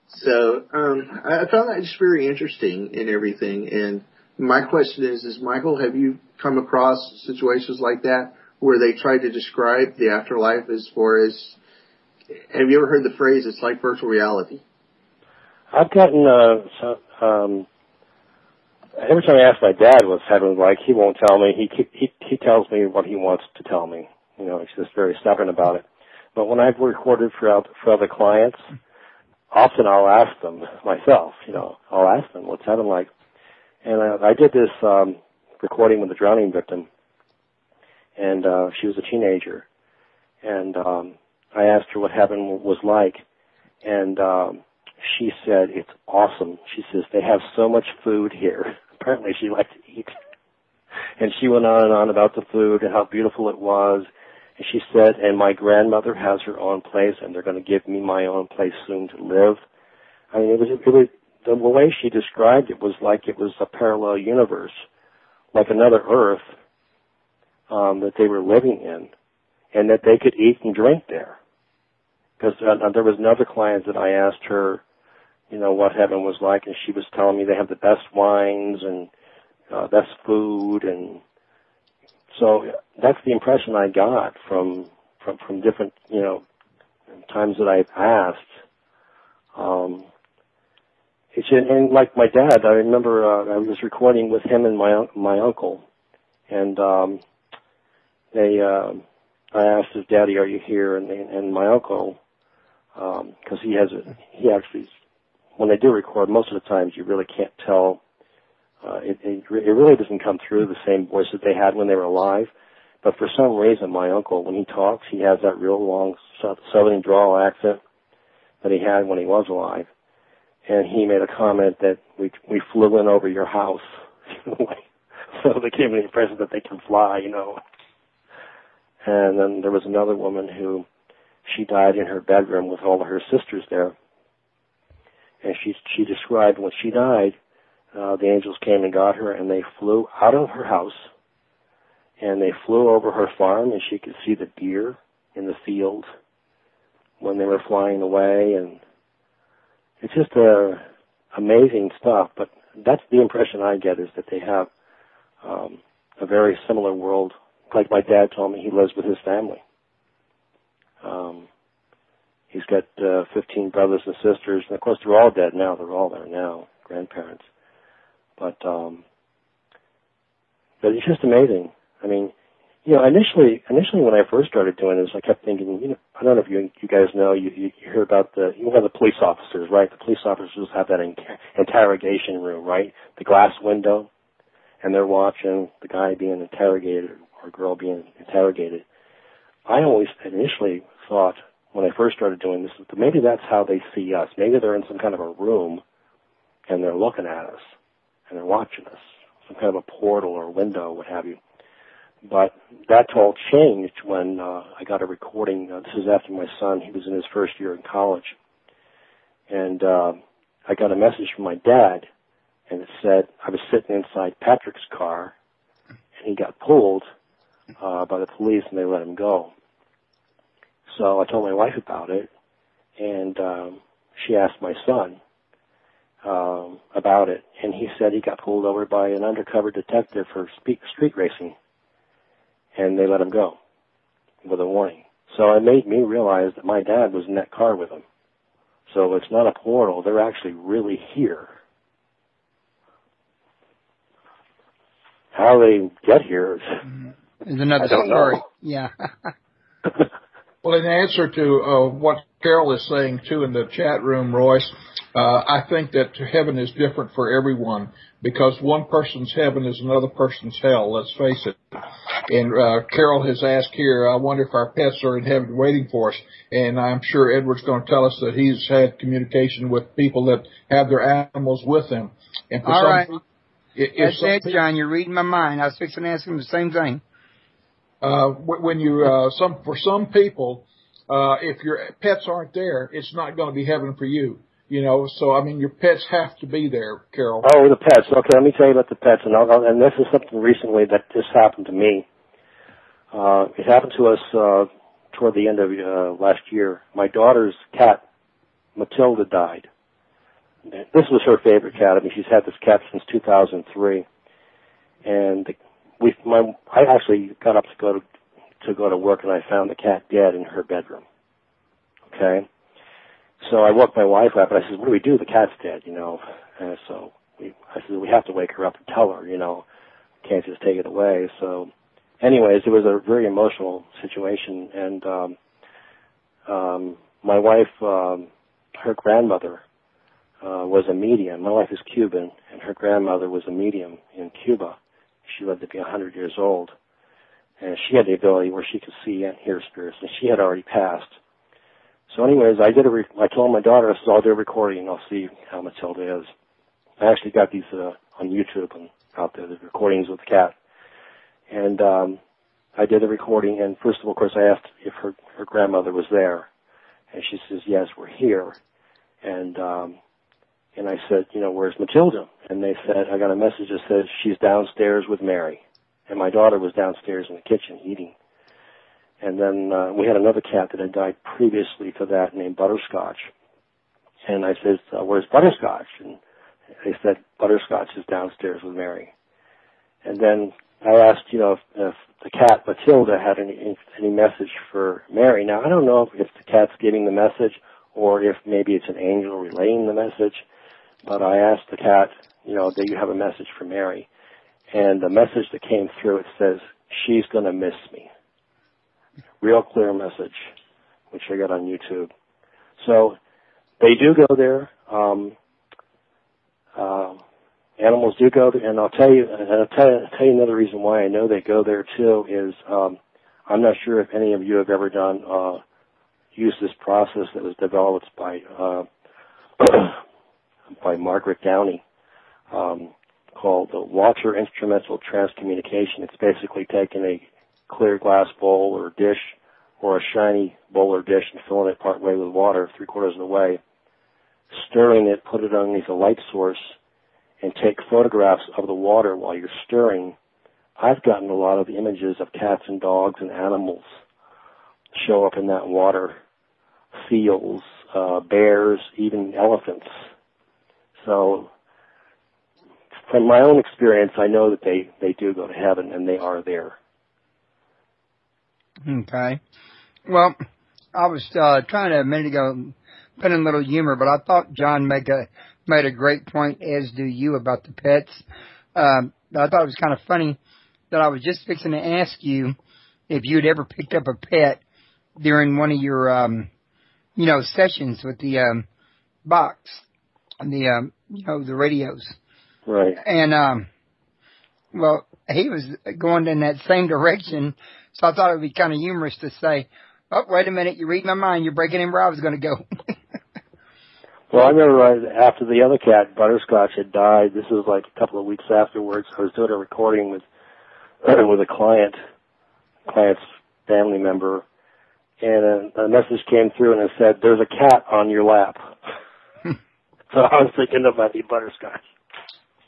So I found that just very interesting in everything. And my question is Michael, have you come across situations like that where they try to describe the afterlife as far as, have you ever heard the phrase, it's like virtual reality? I've gotten, every time I ask my dad what's heaven like, he won't tell me. He tells me what he wants to tell me. He's just very stubborn about it. But when I've recorded for other clients, often I'll ask them myself, I'll ask them what's heaven like. And I did this recording with a drowning victim, and she was a teenager. And I asked her what heaven was like, and she said, it's awesome. She says, they have so much food here. Apparently she liked to eat. And she went on and on about the food and how beautiful it was. And she said, and my grandmother has her own place, and they're going to give me my own place soon to live. I mean, it was the way she described it was like it was a parallel universe, like another Earth that they were living in, and that they could eat and drink there. Because there was another client that I asked her, what heaven was like, and she was telling me they have the best wines and best food, and so that's the impression I got from different, times that I've asked. And like my dad, I remember I was recording with him and my uncle, and I asked his daddy, "Are you here?" And my uncle, because he actually, when they do record, most of the times you really can't tell. It really doesn't come through the same voice that they had when they were alive. But for some reason, my uncle, when he talks, he has that real long southern drawl accent that he had when he was alive. And he made a comment that we flew in over your house. So they gave me the impression that they can fly, And then there was another woman who, she died in her bedroom with all of her sisters there. And she described when she died, the angels came and got her, and they flew out of her house, and they flew over her farm, and she could see the deer in the field when they were flying away, and it's just amazing stuff. But that's the impression I get, is that they have a very similar world. Like my dad told me, he lives with his family. He's got 15 brothers and sisters, and of course they're all dead now. They're all there now, grandparents. But it's just amazing. I mean, initially when I first started doing this, I kept thinking, I don't know if you guys know, you hear about the police officers, right? The police officers have that interrogation room, right? The glass window, and they're watching the guy being interrogated or girl being interrogated. I always initially thought, when I first started doing this, that maybe that's how they see us. Maybe they're in some kind of a room, and they're looking at us, and they're watching us, some kind of a portal or window, what have you. But that all changed when I got a recording. This is after my son. He was in his first year in college. And I got a message from my dad, and it said, I was sitting inside Patrick's car, and he got pulled by the police, and they let him go. So I told my wife about it, and she asked my son about it, and he said he got pulled over by an undercover detective for street racing, and they let him go with a warning. So it made me realize that my dad was in that car with him. So it's not a portal. They're actually really here. How they get here is another story. Know. Yeah. Well, in answer to what Carol is saying, too, in the chat room, Royce, I think that heaven is different for everyone because one person's heaven is another person's hell, let's face it. And Carol has asked here, I wonder if our pets are in heaven waiting for us. And I'm sure Edward's going to tell us that he's had communication with people that have their animals with them. And for all some right. people, that's it, John. You're reading my mind. I was fixing to ask him the same thing. When you for some people, if your pets aren't there, it's not going to be heaven for you. You know, so I mean, your pets have to be there, Carol. Oh, the pets. Okay, let me tell you about the pets, and this is something recently that just happened to me. It happened to us toward the end of last year. My daughter's cat, Matilda, died. This was her favorite cat. I mean, she's had this cat since 2003, and I actually got up to go to work, and I found the cat dead in her bedroom. Okay, so I woke my wife up, and I said, "What do we do? The cat's dead, you know." And so I said, "We have to wake her up and tell her, you know, can't just take it away." So, anyways, it was a very emotional situation, and my wife, her grandmother. Was a medium. My wife is Cuban, and her grandmother was a medium in Cuba. She lived to be 100 years old, and she had the ability where she could see and hear spirits, and she had already passed. So anyways, I told my daughter, I said, I'll do a recording, and I'll see how Matilda is. I actually got these on YouTube and out there, the recordings with the cat. And I did a recording, and first of all, of course, I asked if her grandmother was there, and she says, yes, we're here. And I said, you know, where's Matilda? And they said, I got a message that says she's downstairs with Mary. And my daughter was downstairs in the kitchen eating. And then we had another cat that had died previously to that named Butterscotch. And I said, where's Butterscotch? And they said, Butterscotch is downstairs with Mary. And then I asked, you know, if the cat Matilda had any message for Mary. Now, I don't know if the cat's giving the message or if maybe it's an angel relaying the message. But I asked the cat, you know, do you have a message for Mary? And the message that came through, it says, she's going to miss me. Real clear message, which I got on YouTube. So they do go there. Animals do go there. And I'll tell you another reason why I know they go there, too, is I'm not sure if any of you have ever used this process that was developed by Margaret Downey, called the Water Instrumental Transcommunication. It's basically taking a clear glass bowl or dish or a shiny bowl or dish and filling it partway with water, 3/4 of the way, stirring it, put it underneath a light source, and take photographs of the water while you're stirring. I've gotten a lot of images of cats and dogs and animals show up in that water, seals, bears, even elephants. So from my own experience, I know that they do go to heaven, and they are there. Okay. Well, I was trying to a minute ago put in a little humor, but I thought John made a great point, as do you, about the pets. I thought it was kind of funny that I was just fixing to ask you if you'd ever picked up a pet during one of your, sessions with the box, the the radios. Right. And, he was going in that same direction, so I thought it would be kind of humorous to say, oh, wait a minute, you read my mind, you're breaking in where I was going to go. Well, I remember after the other cat, Butterscotch, had died, this was like a couple of weeks afterwards, I was doing a recording with a client's family member, and a message came through and it said, there's a cat on your lap. So I was thinking it might be Butterscotch.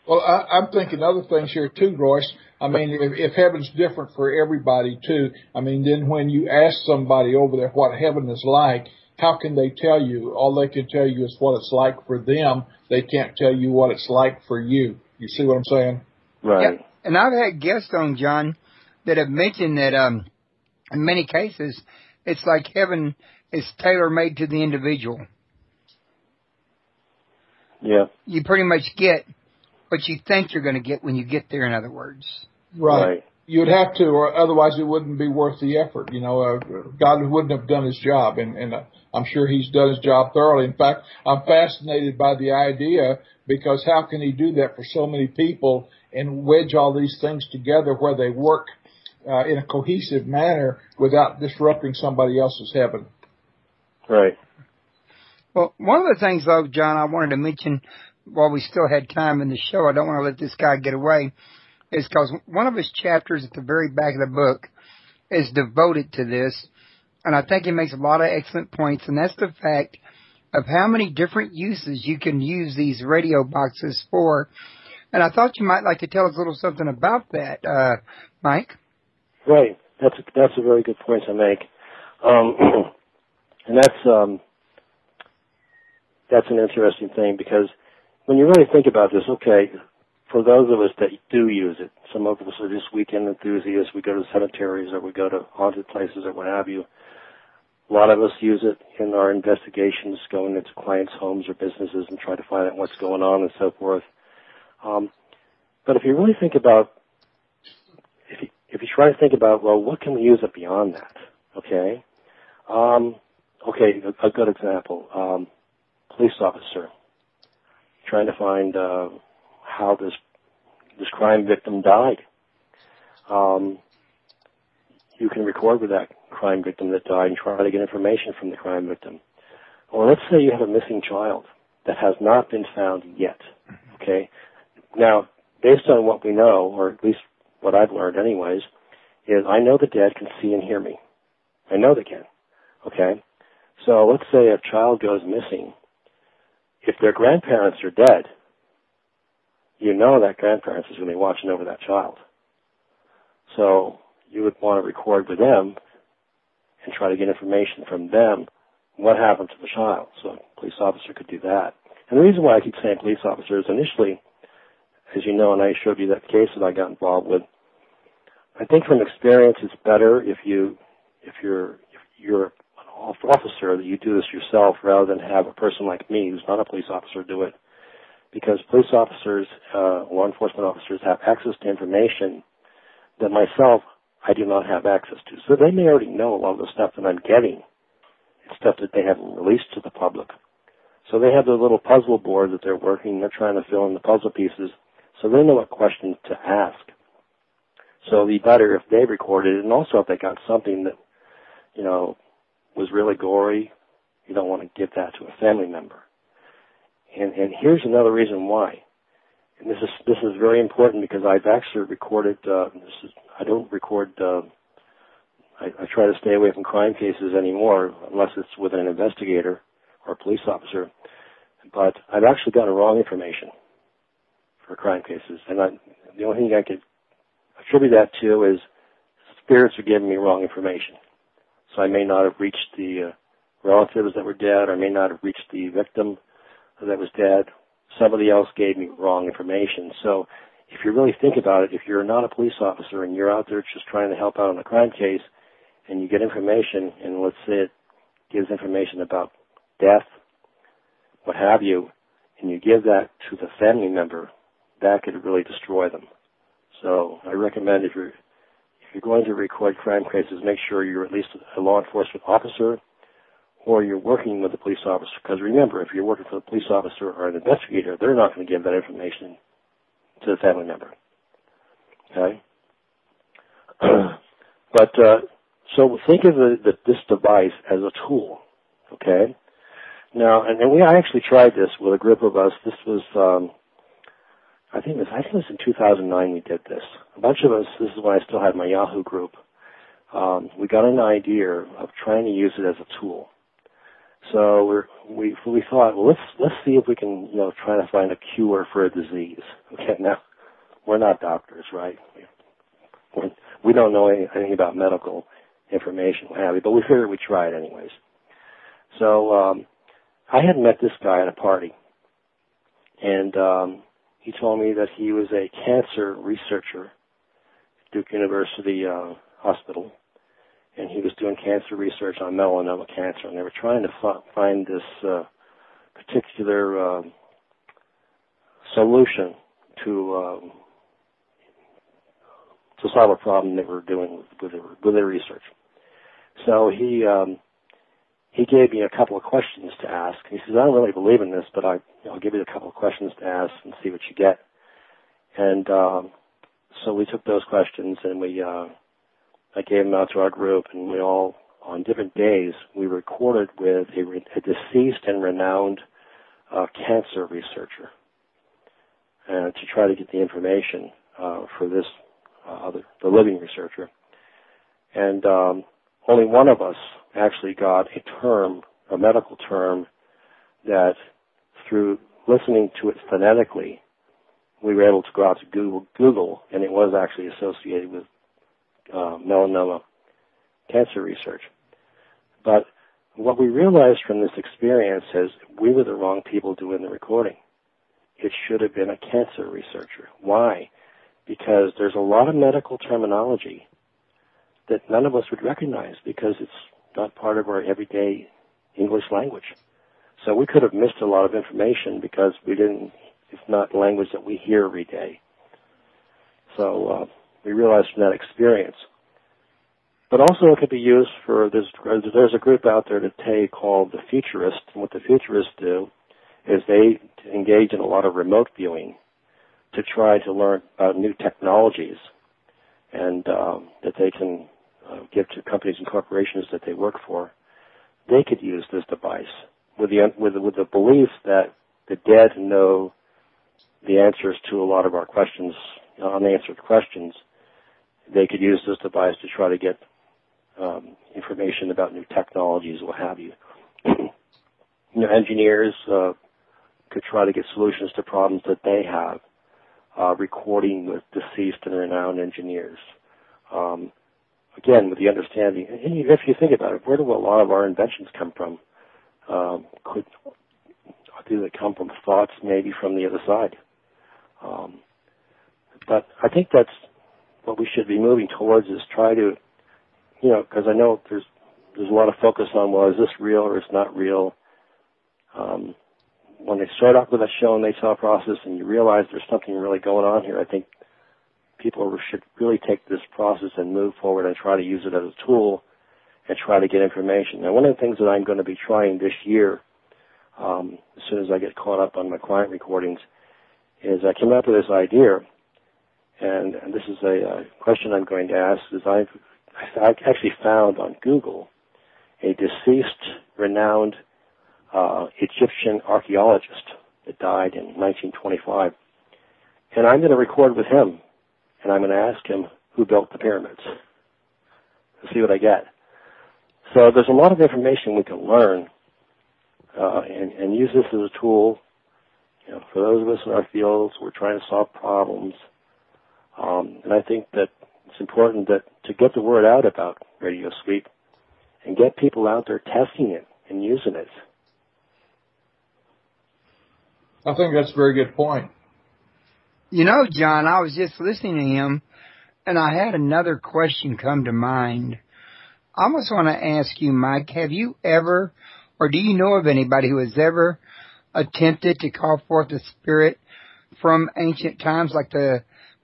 Well, I'm thinking other things here too, Royce. I mean, if heaven's different for everybody too, I mean, then when you ask somebody over there what heaven is like, how can they tell you? All they can tell you is what it's like for them. They can't tell you what it's like for you. You see what I'm saying? Right. Yeah. And I've had guests on, John, that have mentioned that in many cases, it's like heaven is tailor-made to the individual. Yeah. You pretty much get what you think you're going to get when you get there, in other words. Right. You'd have to, or otherwise it wouldn't be worth the effort. You know, God wouldn't have done his job, and I'm sure he's done his job thoroughly. In fact, I'm fascinated by the idea, because how can he do that for so many people and wedge all these things together where they work in a cohesive manner without disrupting somebody else's heaven? Right. Well, one of the things, though, John, I wanted to mention while we still had time in the show, I don't want to let this guy get away, is because one of his chapters at the very back of the book is devoted to this, and I think he makes a lot of excellent points, and that's the fact of how many different uses you can use these radio boxes for. And I thought you might like to tell us a little something about that, Mike. Right. That's a very good point to make. And that's an interesting thing, because when you really think about this, okay, for those of us that do use it, some of us are just weekend enthusiasts, we go to cemeteries or we go to haunted places or what have you. A lot of us use it in our investigations, going into clients' homes or businesses and try to find out what's going on and so forth. But if you really think about, if you try to think about, well, what can we use it beyond that? Okay? Okay, a good example. Police officer trying to find how this crime victim died. You can record with that crime victim that died and try to get information from the crime victim. Or let's say you have a missing child that has not been found yet. Okay? Now, based on what we know, or at least what I've learned anyways, is I know the dead can see and hear me. I know they can. Okay? So let's say a child goes missing. If their grandparents are dead, you know that grandparents is going to be watching over that child. So you would want to record with them and try to get information from them what happened to the child. So a police officer could do that. And the reason why I keep saying police officers, initially, as you know, and I showed you that case that I got involved with, I think from experience it's better if you're an officer that you do this yourself rather than have a person like me who's not a police officer do it. Because police officers, law enforcement officers have access to information that myself, I do not have access to. So they may already know a lot of the stuff that I'm getting. It's stuff that they haven't released to the public. So they have their little puzzle board that they're working. They're trying to fill in the puzzle pieces. So they know what questions to ask. So it'd be better if they recorded it, and also if they got something that, you know, was really gory, you don't want to give that to a family member. And here's another reason why. And this is very important, because I've actually recorded. I don't record. I try to stay away from crime cases anymore, unless it's with an investigator or a police officer. But I've actually gotten wrong information for crime cases, and the only thing I could attribute that to is spirits are giving me wrong information. So I may not have reached the relatives that were dead, or I may not have reached the victim that was dead. Somebody else gave me wrong information. So if you really think about it, if you're not a police officer and you're out there just trying to help out on a crime case, and you get information, and let's say it gives information about death, what have you, and you give that to the family member, that could really destroy them. So I recommend if you're going to record crime cases, make sure you're at least a law enforcement officer, or you're working with a police officer. Because remember, if you're working for a police officer or an investigator, they're not going to give that information to the family member. Okay? But so think of this device as a tool. Okay? Now, and I actually tried this with a group of us. This was, I think it was in 2009 we did this. A bunch of us, this is when I still had my Yahoo group, we got an idea of trying to use it as a tool. So we thought, well, let's see if we can, try to find a cure for a disease. Okay, now we're not doctors, right? We don't know anything about medical information, what have you, but we figured we'd try it anyways. So I had met this guy at a party, and he told me that he was a cancer researcher at Duke University Hospital, and he was doing cancer research on melanoma cancer, and they were trying to find this particular solution to solve a problem they were doing with their research. So he gave me a couple of questions to ask. He says, I don't really believe in this, but I'll give you a couple of questions to ask and see what you get. And so we took those questions, and I gave them out to our group, and we all, on different days, we recorded with a deceased and renowned cancer researcher to try to get the information for this the living researcher. And only one of us actually got a medical term that through listening to it phonetically, we were able to go out to Google, and it was actually associated with melanoma cancer research. But what we realized from this experience is we were the wrong people doing the recording. It should have been a cancer researcher. Why? Because there's a lot of medical terminology that none of us would recognize because it's not part of our everyday English language. So we could have missed a lot of information because it's not language that we hear every day. So we realized from that experience. But also it could be used for, there's a group out there today called the Futurists, and what the Futurists do is they engage in a lot of remote viewing to try to learn about new technologies and that they can give to companies and corporations that they work for. They could use this device with the belief that the dead know the answers to a lot of our questions, unanswered questions. They could use this device to try to get information about new technologies, what have you. Engineers could try to get solutions to problems that they have, recording with deceased and renowned engineers. Again, with the understanding, and if you think about it, where do a lot of our inventions come from? Do they come from thoughts maybe from the other side? But I think that's what we should be moving towards, is try to, because I know there's a lot of focus on, well, is this real or is it not real? When they start off with a show and they tell a process and you realize there's something really going on here, I think people should really take this process and move forward and try to use it as a tool and try to get information. Now, one of the things that I'm going to be trying this year, as soon as I get caught up on my client recordings, is I came up with this idea, and this is a question I'm going to ask, is I actually found on Google a deceased, renowned Egyptian archaeologist that died in 1925. And I'm going to record with him, and I'm going to ask him who built the pyramids. Let's see what I get. So there's a lot of information we can learn and use this as a tool. For those of us in our fields, we're trying to solve problems. And I think that it's important that to get the word out about Radio Sweep and get people out there testing it and using it. I think that's a very good point. John, I was just listening to him, and I had another question come to mind. I almost want to ask you, Mike, have you ever, or do you know of anybody who has ever attempted to call forth a spirit from ancient times, like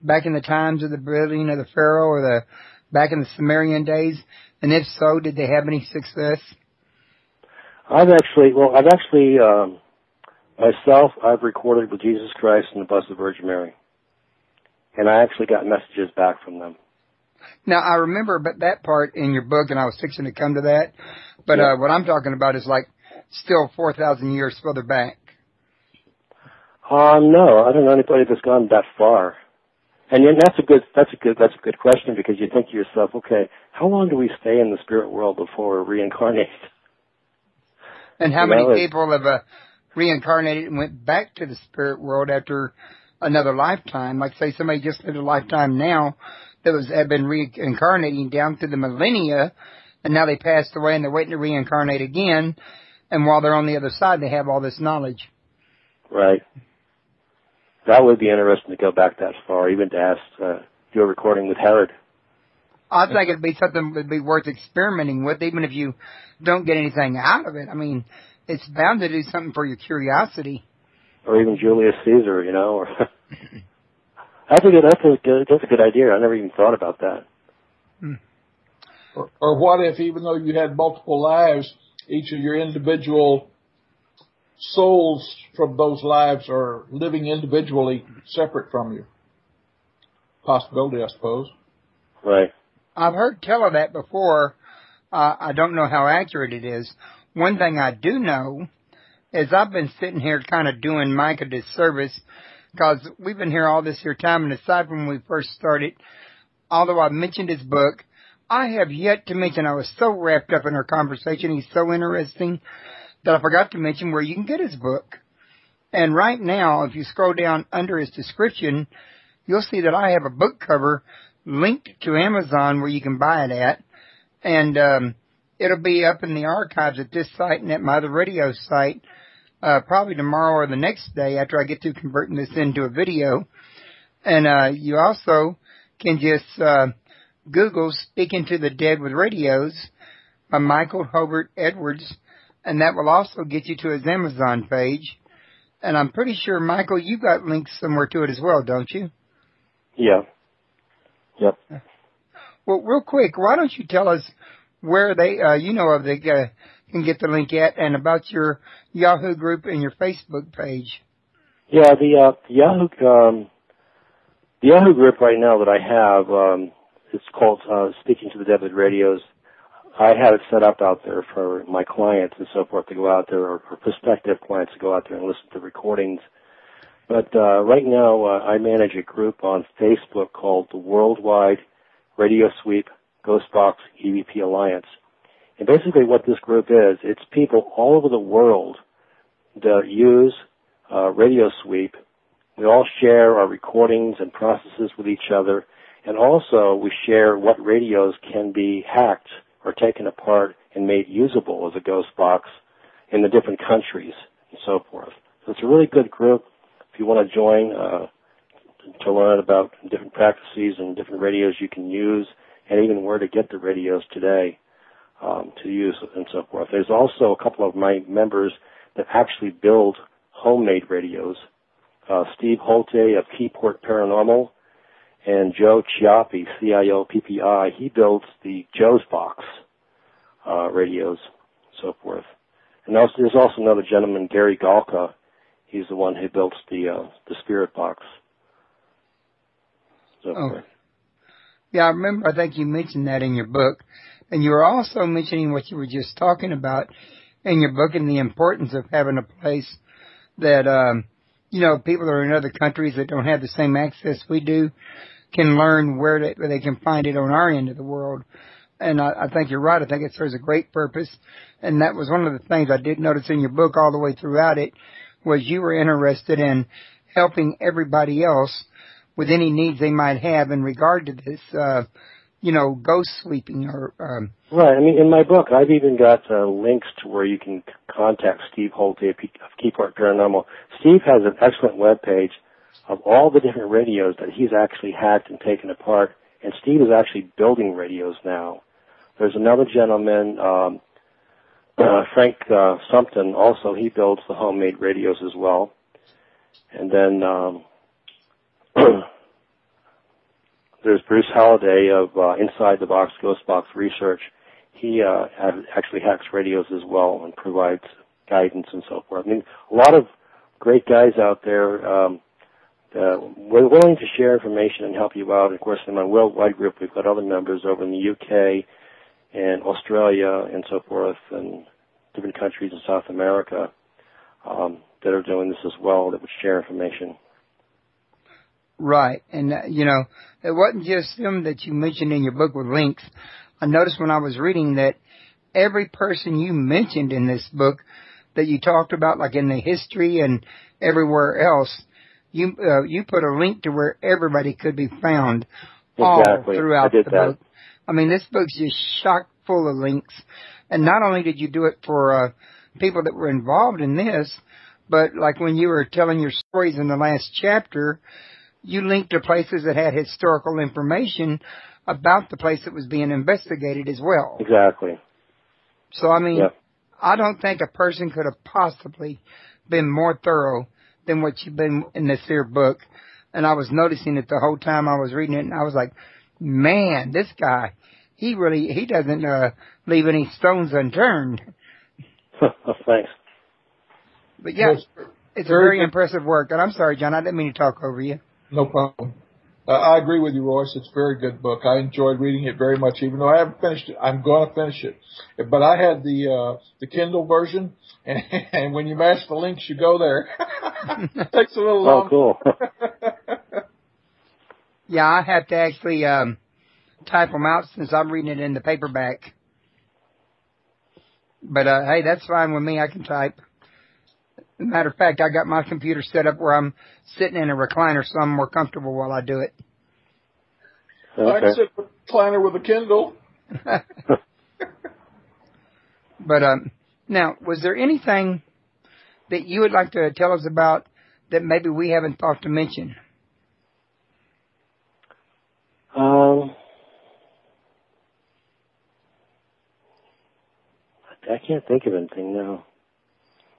back in the times of the building of the Pharaoh or back in the Sumerian days? And if so, did they have any success? I've recorded with Jesus Christ and the Blessed Virgin Mary. And I actually got messages back from them. Now, I remember that part in your book, and I was fixing to come to that. But what I'm talking about is like still 4,000 years further back. No, I don't know anybody that's gone that far. And that's a good question, because you think to yourself, okay, how long do we stay in the spirit world before we're reincarnated? And how many people have reincarnated and went back to the spirit world after another lifetime? Like, say, somebody just lived a lifetime now that had been reincarnating down through the millennia, and now they passed away and they're waiting to reincarnate again. And while they're on the other side, they have all this knowledge. Right. That would be interesting to go back that far, even to ask, do a recording with Herald. I think it'd be something that would be worth experimenting with, even if you don't get anything out of it. I mean, it's bound to do something for your curiosity. Or even Julius Caesar, you know. Or that's a good idea. I never even thought about that. Or what if, even though you had multiple lives, each of your individual souls from those lives are living individually separate from you? Possibility, I suppose. Right. I've heard tell of that before. I don't know how accurate it is. One thing I do know is I've been sitting here kind of doing Mike a disservice because we've been here all this here time, and aside from when we first started, although I've mentioned his book, I have yet to mention, I was so wrapped up in our conversation, he's so interesting, that I forgot to mention where you can get his book. And right now, if you scroll down under his description, you'll see that I have a book cover linked to Amazon where you can buy it at. And it'll be up in the archives at this site and at my other radio site probably tomorrow or the next day after I get through converting this into a video. And you also can just Google Speaking to the Dead with Radios by Michael Hobart Edwards, and that will also get you to his Amazon page. And I'm pretty sure, Michael, you've got links somewhere to it as well, don't you? Yeah. Yep. Well, real quick, why don't you tell us where they can get the link at, and about your Yahoo group and your Facebook page? Yeah, the Yahoo group right now that I have, it's called Speaking to the Dead with Radios. I have it set up out there for my clients and so forth to go out there, or for prospective clients to go out there and listen to recordings. But right now, I manage a group on Facebook called the Worldwide Radio Sweep Ghostbox e.v.p. Alliance. And basically what this group is, it's people all over the world that use Radio Sweep. We all share our recordings and processes with each other, and also we share what radios can be hacked or taken apart and made usable as a ghost box in the different countries and so forth. So it's a really good group. If you want to join to learn about different practices and different radios you can use, and even where to get the radios today to use and so forth. There's also a couple of my members that actually build homemade radios. Steve Holte of Keyport Paranormal and Joe Chiappi, Cioppi, he builds the Joe's Box radios, so forth. And also, there's also another gentleman, Gary Galka. He's the one who built the Spirit Box. So forth. Yeah, I remember, I think you mentioned that in your book. And you were also mentioning what you were just talking about in your book, and the importance of having a place that, people that are in other countries that don't have the same access we do can learn where they can find it on our end of the world. And I think you're right. I think it serves a great purpose. And that was one of the things I did notice in your book all the way throughout it, was you were interested in helping everybody else with any needs they might have in regard to this, ghost sweeping or... Right. I mean, in my book, I've even got links to where you can contact Steve Holte of Keyport Paranormal. Steve has an excellent webpage of all the different radios that he's actually hacked and taken apart, and Steve is actually building radios now. There's another gentleman, Frank Sumpton, also he builds the homemade radios as well. And then there's Bruce Halliday of Inside the Box Ghost Box Research. He actually hacks radios as well and provides guidance and so forth. I mean, a lot of great guys out there. We're willing to share information and help you out. Of course, in my worldwide group, we've got other members over in the UK and Australia and so forth, and different countries in South America that are doing this as well, that would share information. Right. And, it wasn't just them that you mentioned in your book with links. I noticed when I was reading that every person you mentioned in this book that you talked about, like in the history and everywhere else, you put a link to where everybody could be found all throughout the book. I mean, this book's just chock full of links. And not only did you do it for people that were involved in this, but like when you were telling your stories in the last chapter, you linked to places that had historical information about the place that was being investigated as well. Exactly. So, I mean, I don't think a person could have possibly been more thorough than what you've been in this here book. And I was noticing it the whole time I was reading it, and I was like, man, this guy, he doesn't leave any stones unturned. Thanks. But yeah, it's a very impressive work. And I'm sorry, John, I didn't mean to talk over you. No problem. I agree with you, Royce. It's a very good book. I enjoyed reading it very much, even though I haven't finished it. I'm going to finish it. But I had the Kindle version, and when you match the links, you go there. It takes a little long. Oh, cool. Yeah, I have to actually type them out since I'm reading it in the paperback. But, hey, that's fine with me. I can type. Matter of fact, I got my computer set up where I'm sitting in a recliner so I'm more comfortable while I do it. Okay. I can sit in a recliner with a Kindle. But now, was there anything that you would like to tell us about that maybe we haven't thought to mention? I can't think of anything now.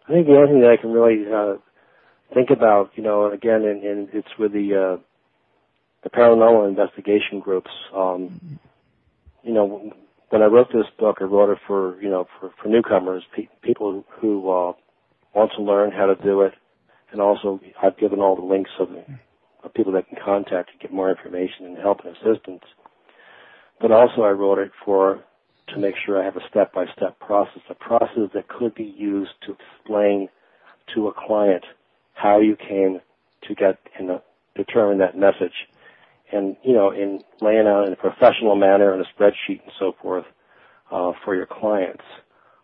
I think the only thing that I can really think about, again, and it's with the paranormal investigation groups. When I wrote this book, I wrote it for newcomers, people who want to learn how to do it, and also I've given all the links of people that can contact to get more information and help and assistance. But also I wrote it to make sure I have a step-by-step process, a process that could be used to explain to a client how you came to get and determine that message. And, in laying out in a professional manner in a spreadsheet and so forth for your clients.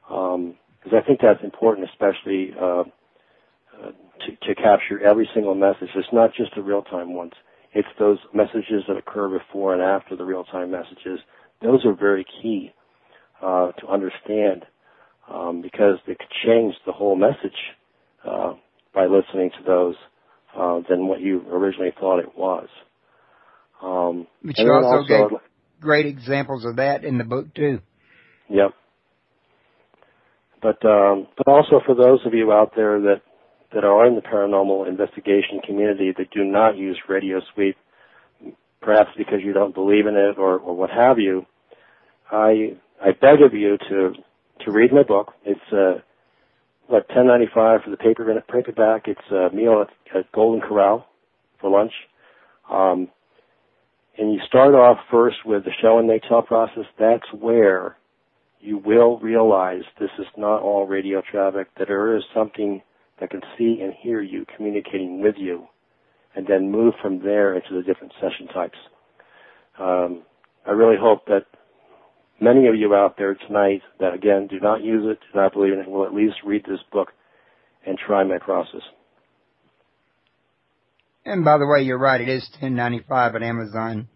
Because I think that's important, especially to capture every single message. It's not just the real-time ones. It's those messages that occur before and after the real-time messages. Those are very key to understand because they could change the whole message by listening to those than what you originally thought it was. But you also gave great examples of that in the book too. Yep. But also for those of you out there that are in the paranormal investigation community that do not use Radio Sweep, perhaps because you don't believe in it or what have you, I beg of you to read my book. It's $10.95 for the paperback. It's a meal at Golden Corral for lunch. And you start off first with the show and make tell process. That's where you will realize this is not all radio traffic, that there is something that can see and hear you communicating with you, and then move from there into the different session types. I really hope that many of you out there tonight that, again, do not use it, do not believe in it, will at least read this book and try my process. And by the way, you're right, it is $10.95 at Amazon,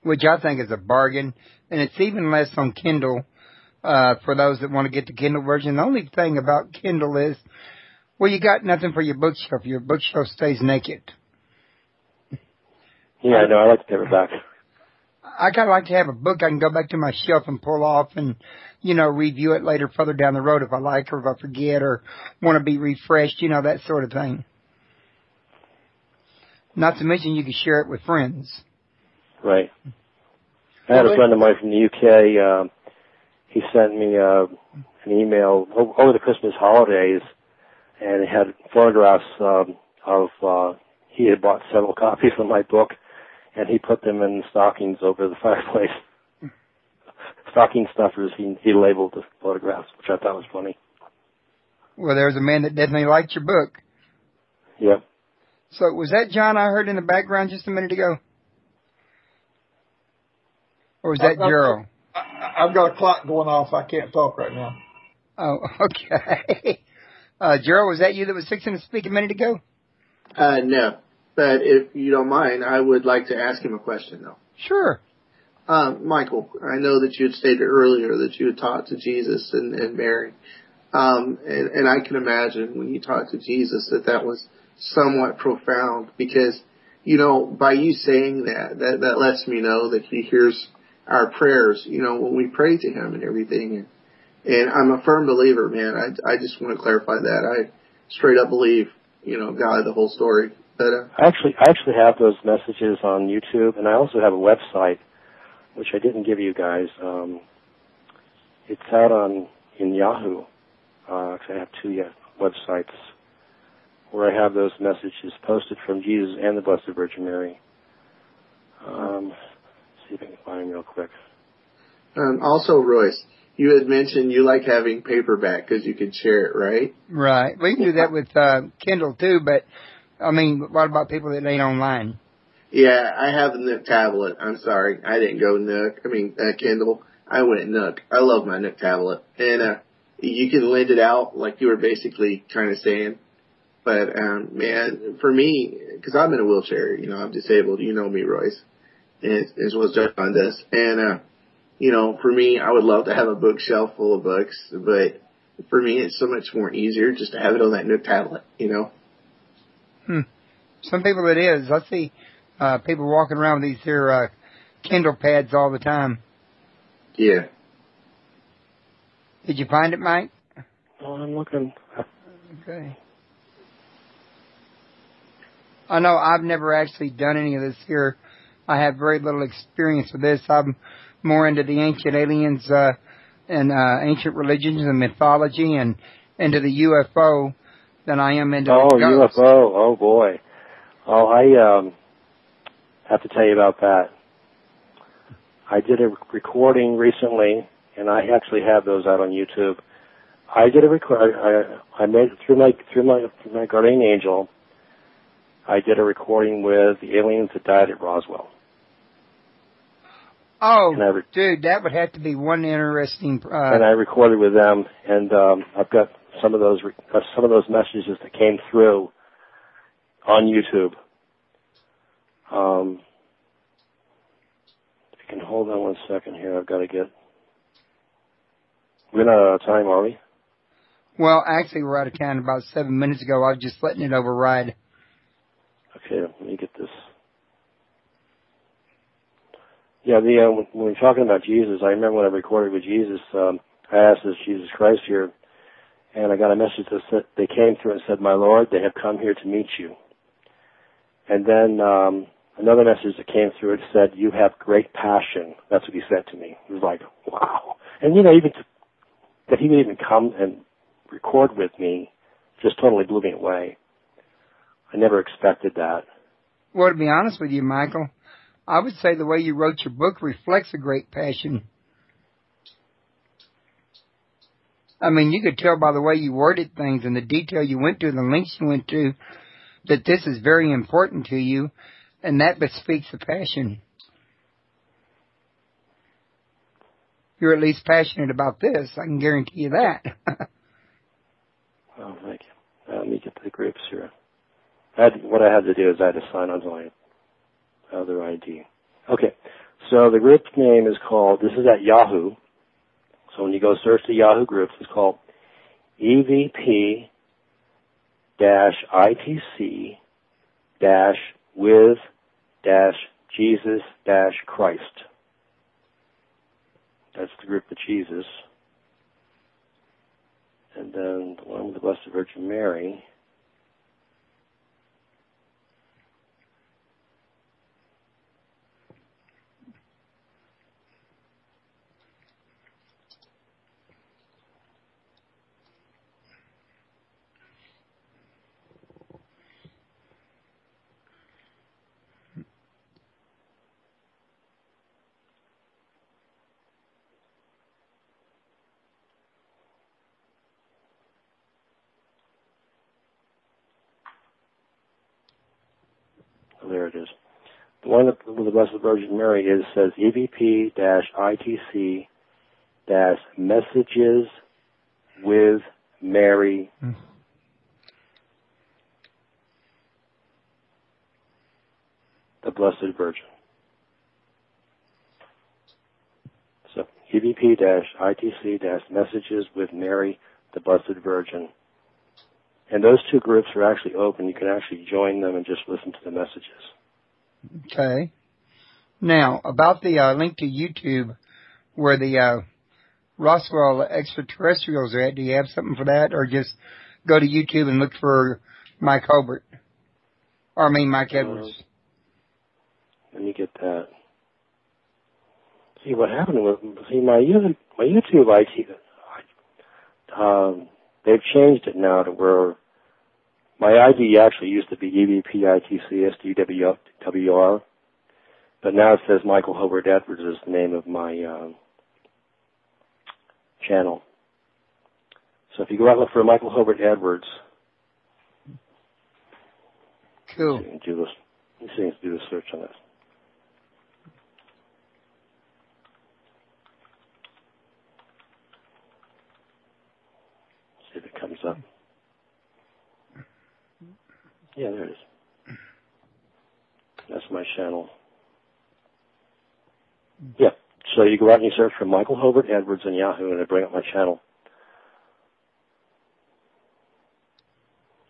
which I think is a bargain. And it's even less on Kindle for those that want to get the Kindle version. The only thing about Kindle is, well, you got nothing for your bookshelf. Your bookshelf stays naked. Yeah, I know. I like the paperback. I kind of like to have a book I can go back to my shelf and pull off and, review it later further down the road if I like or if I forget or want to be refreshed, that sort of thing. Not to mention you can share it with friends. Right. I had a friend of mine from the UK. He sent me an email over the Christmas holidays, and it had photographs he had bought several copies of my book, and he put them in stockings over the fireplace. Stocking stuffers, he labeled the photographs, which I thought was funny. Well, there's a man that definitely liked your book. Yep. So was that John I heard in the background just a minute ago? Or was that Gerald? I've got a clock going off. I can't talk right now. Oh, okay. Gerald, was that you that was fixing to speak a minute ago? No. But if you don't mind, I would like to ask him a question, though. Sure. Michael, I know that you had stated earlier that you had talked to Jesus and Mary. And I can imagine when you talked to Jesus that was somewhat profound because, by you saying that lets me know that he hears our prayers, when we pray to him and everything. And I'm a firm believer, man. I just want to clarify that. I straight up believe, God, the whole story. But, I actually have those messages on YouTube, and I also have a website, which I didn't give you guys. It's out in Yahoo. Actually, I have two websites where I have those messages posted from Jesus and the Blessed Virgin Mary. Let's see if I can find them real quick. Also, Royce, you had mentioned you like having paperback because you can share it, right? Right. We can do that with Kindle, too, but, what about people that ain't online? Yeah, I have the Nook tablet. I'm sorry. I didn't go Nook. Kindle. I went Nook. I love my Nook tablet. And you can lend it out like you were basically kind of saying. But, man, for me, because I'm in a wheelchair, I'm disabled. You know me, Royce, and as well as John does. And, for me, I would love to have a bookshelf full of books. But for me, it's so much more easier just to have it on that Nook tablet, Some people it is. I see people walking around with these here Kindle pads all the time. Yeah. Did you find it, Mike? Oh, I'm looking. Okay. I know I've never actually done any of this here. I have very little experience with this. I'm more into the ancient aliens and ancient religions and mythology and into the UFO than I am into the ghosts. UFO. Oh, boy. Oh, I have to tell you about that. I did a recording recently, and I actually have those out on YouTube. I did a record. I made it through my guardian angel. I did a recording with the aliens that died at Roswell. Oh, dude, that would have to be one interesting. And I recorded with them, and I've got some of those messages that came through on YouTube. If you can hold on one second here, I've got to get. We're not out of time, are we? Well, actually, we're out of time. About 7 minutes ago, I was just letting it override. Okay, let me get this. Yeah, when we're talking about Jesus, I remember when I recorded with Jesus, I asked, "Is Jesus Christ here?" And I got a message that said, they came through and said, "My Lord, they have come here to meet you." And then another message that came through, it said, "You have great passion." That's what he said to me. It was like, wow. And, even that he would even come and record with me just totally blew me away. I never expected that. Well, to be honest with you, Michael, I would say the way you wrote your book reflects a great passion. You could tell by the way you worded things and the detail you went to, the lengths you went to, that this is very important to you, and that bespeaks the passion. You're at least passionate about this. I can guarantee you that. Oh, thank you. Let me get the groups here. What I had to do is I had to sign on to my other ID. Okay, so the group name is called, this is at Yahoo. So when you go search the Yahoo groups, it's called EVP-ITC-with-Jesus-Christ. That's the group of Jesus. And then the one with the Blessed Virgin Mary. There it is. The one with the Blessed Virgin Mary says EVP-ITC-with-Jesus-Christ. Messages with Mary, the Blessed Virgin. So EVP-ITC-Messages with Mary, the Blessed Virgin. And those two groups are actually open. You can actually join them and just listen to the messages. Okay. Now, about the link to YouTube where the Roswell extraterrestrials are at, do you have something for that? Or just go to YouTube and look for Mike Edwards? Mike Edwards. Let me get that. See, what happened was, my YouTube IT, they've changed it now to where my ID actually used to be EVP-ITC-SDWR, but now it says Michael Hobart Edwards is the name of my channel. So if you go out and look for Michael Hobart Edwards, cool. You can do this. You can do the search on this. See if it comes up. Yeah, there it is. That's my channel. Yeah. So you go out and you search for Michael Hobart Edwards in Yahoo, and it'll bring up my channel.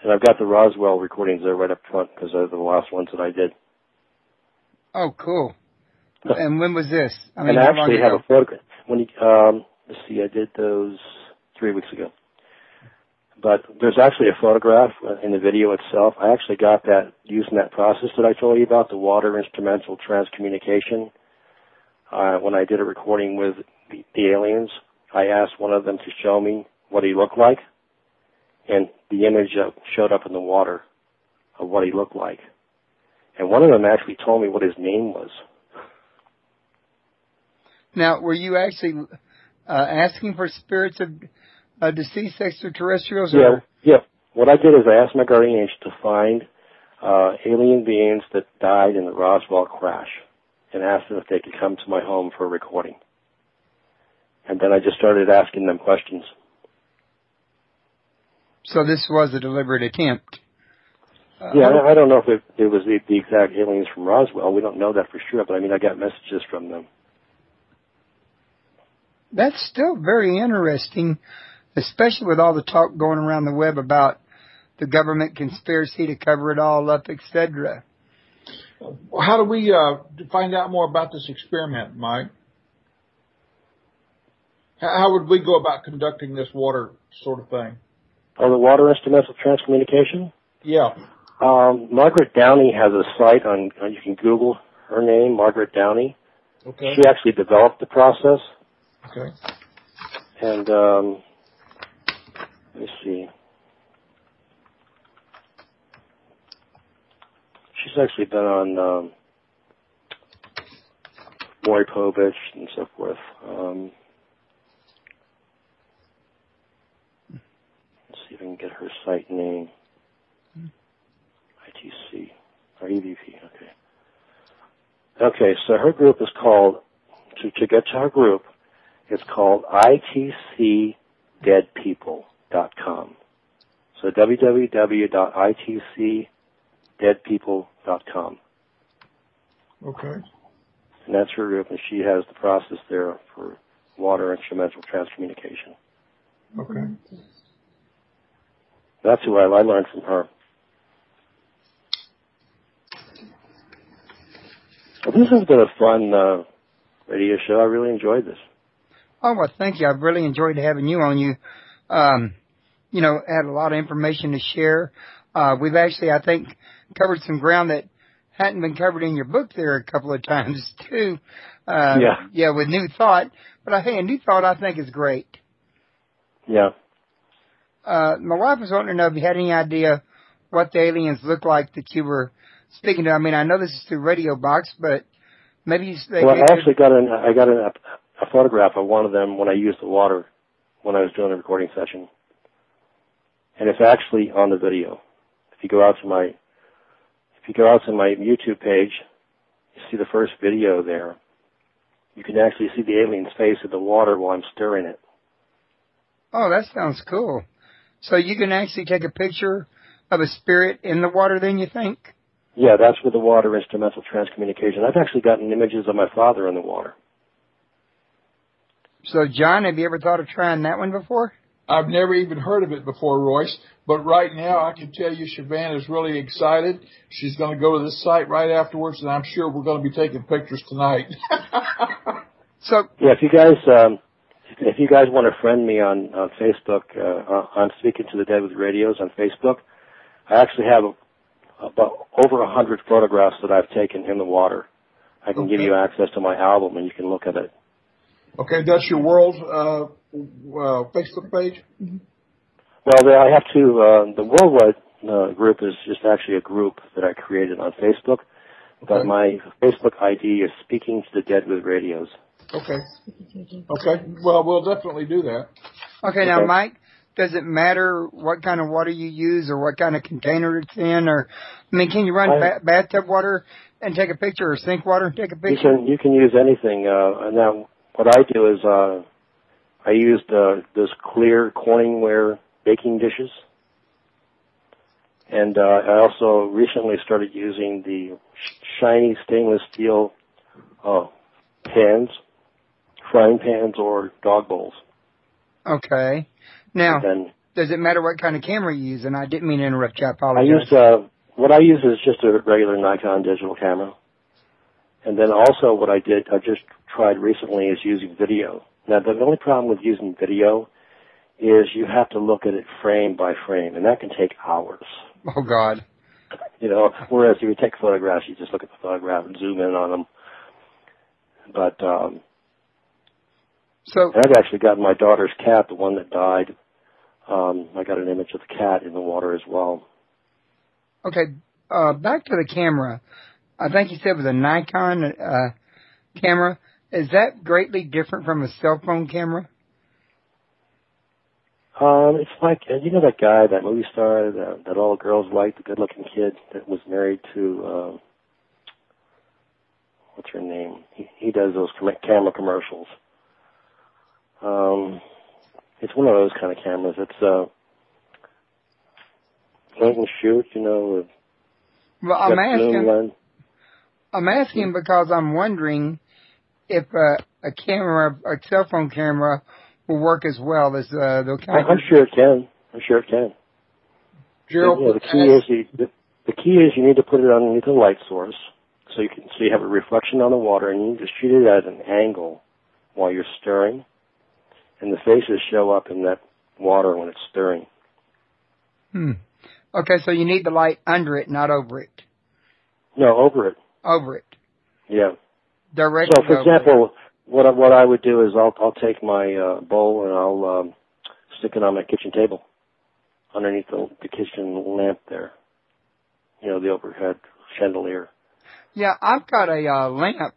And I've got the Roswell recordings there right up front because they're the last ones that I did. Oh, cool. And when was this? I actually have a photograph. Let's see, I did those 3 weeks ago. But there's actually a photograph in the video itself. I actually got that using that process that I told you about, the water instrumental transcommunication. When I did a recording with the aliens, I asked one of them to show me what he looked like, and the image showed up in the water of what he looked like. And one of them actually told me what his name was. Now, were you actually asking for spirits of deceased extraterrestrials? Yeah. What I did is I asked my guardian angel to find alien beings that died in the Roswell crash and asked them if they could come to my home for a recording. And then I just started asking them questions. So this was a deliberate attempt. I don't know if it was the exact aliens from Roswell. We don't know that for sure, but I got messages from them. That's still very interesting, especially with all the talk going around the web about the government conspiracy to cover it all up, etc. How do we find out more about this experiment, Mike? How would we go about conducting this water sort of thing? Oh, the water instrumental transcommunication? Yeah. Margaret Downey has a site on, you can Google her name, Margaret Downey. Okay. She actually developed the process. Okay. And, let me see. She's actually been on Maury Povich and so forth. Let's see if I can get her site name. ITC, or e.v.p, okay. Okay, so her group is called, to get to her group, it's called itcdeadpeople.com. So www.itcdeadpeople.com. Okay. And that's her group, and she has the process there for water instrumental transcommunication. Okay. That's who I learned from her. Well, this has been a fun radio show. I really enjoyed this. Oh, well, thank you. I've really enjoyed having you on. You had a lot of information to share. We've actually, I think, covered some ground that hadn't been covered in your book there a couple of times, too. Yeah, with New Thought. But, hey, a New Thought I think is great. Yeah. My wife was wanting to know if you had any idea what the aliens look like that you were speaking to. I mean, I know this is through Radio Box, but maybe you say... Well, I actually got a photograph of one of them when I used the water when I was doing a recording session. And it's actually on the video. If you go out to my YouTube page, you see the first video there. you can actually see the alien's face in the water while I'm stirring it. Oh, that sounds cool. So you can actually take a picture of a spirit in the water then, you think? Yeah, that's with the water instrumental transcommunication. I've actually gotten images of my father in the water. So, John, have you ever thought of trying that one before? I've never even heard of it before, Royce. But right now, I can tell you Siobhan is really excited. She's going to go to this site right afterwards, and I'm sure we're going to be taking pictures tonight. So, yeah, if you guys want to friend me on Facebook, I'm Speaking to the Dead with Radios on Facebook. I actually have about over 100 photographs that I've taken in the water. I can give you access to my album, and you can look at it. Okay, that's your world Facebook page? Mm-hmm. Well, I have to. The worldwide group is just actually a group that I created on Facebook. But my Facebook ID is Speaking to the Dead with Radios. Okay. Okay. Well, we'll definitely do that. Okay, now, Mike, does it matter what kind of water you use or what kind of container it's in? Or, I mean, can you run bathtub water and take a picture, or sink water and take a picture? You can use anything. Now, what I do is I use those clear Corningware baking dishes. And I also recently started using the shiny stainless steel pans, frying pans, or dog bowls. Okay. Now, does it matter what kind of camera you use? And I didn't mean to interrupt you. I apologize. What I use is just a regular Nikon digital camera. And then also what I just tried recently is using video. Now, the only problem with using video is you have to look at it frame by frame, and that can take hours. Oh, God. You know, whereas if you take photographs, you just look at the photograph and zoom in on them. But so I've actually got my daughter's cat, the one that died. I got an image of the cat in the water as well. Okay, back to the camera. I think you said it was a Nikon camera. Is that greatly different from a cell phone camera? It's like, you know that guy, that movie star that all the girls liked, the good-looking kid that was married to, what's her name? He does those camera commercials. It's one of those kind of cameras. It's point and shoot, you know. Well, I'm asking because I'm wondering if a camera, a cell phone camera, will work as well as the camera. I'm sure it can. Gerald, the key is you need to put it underneath a light source so you have a reflection on the water, and you need to shoot it at an angle while you're stirring, and the faces show up in that water when it's stirring. Okay, so you need the light under it, not over it. No, over it. Over it. Yeah. Directly. So, for example, what I would do is I'll take my bowl and I'll stick it on my kitchen table underneath the kitchen lamp there. You know, the overhead chandelier. Yeah, I've got a lamp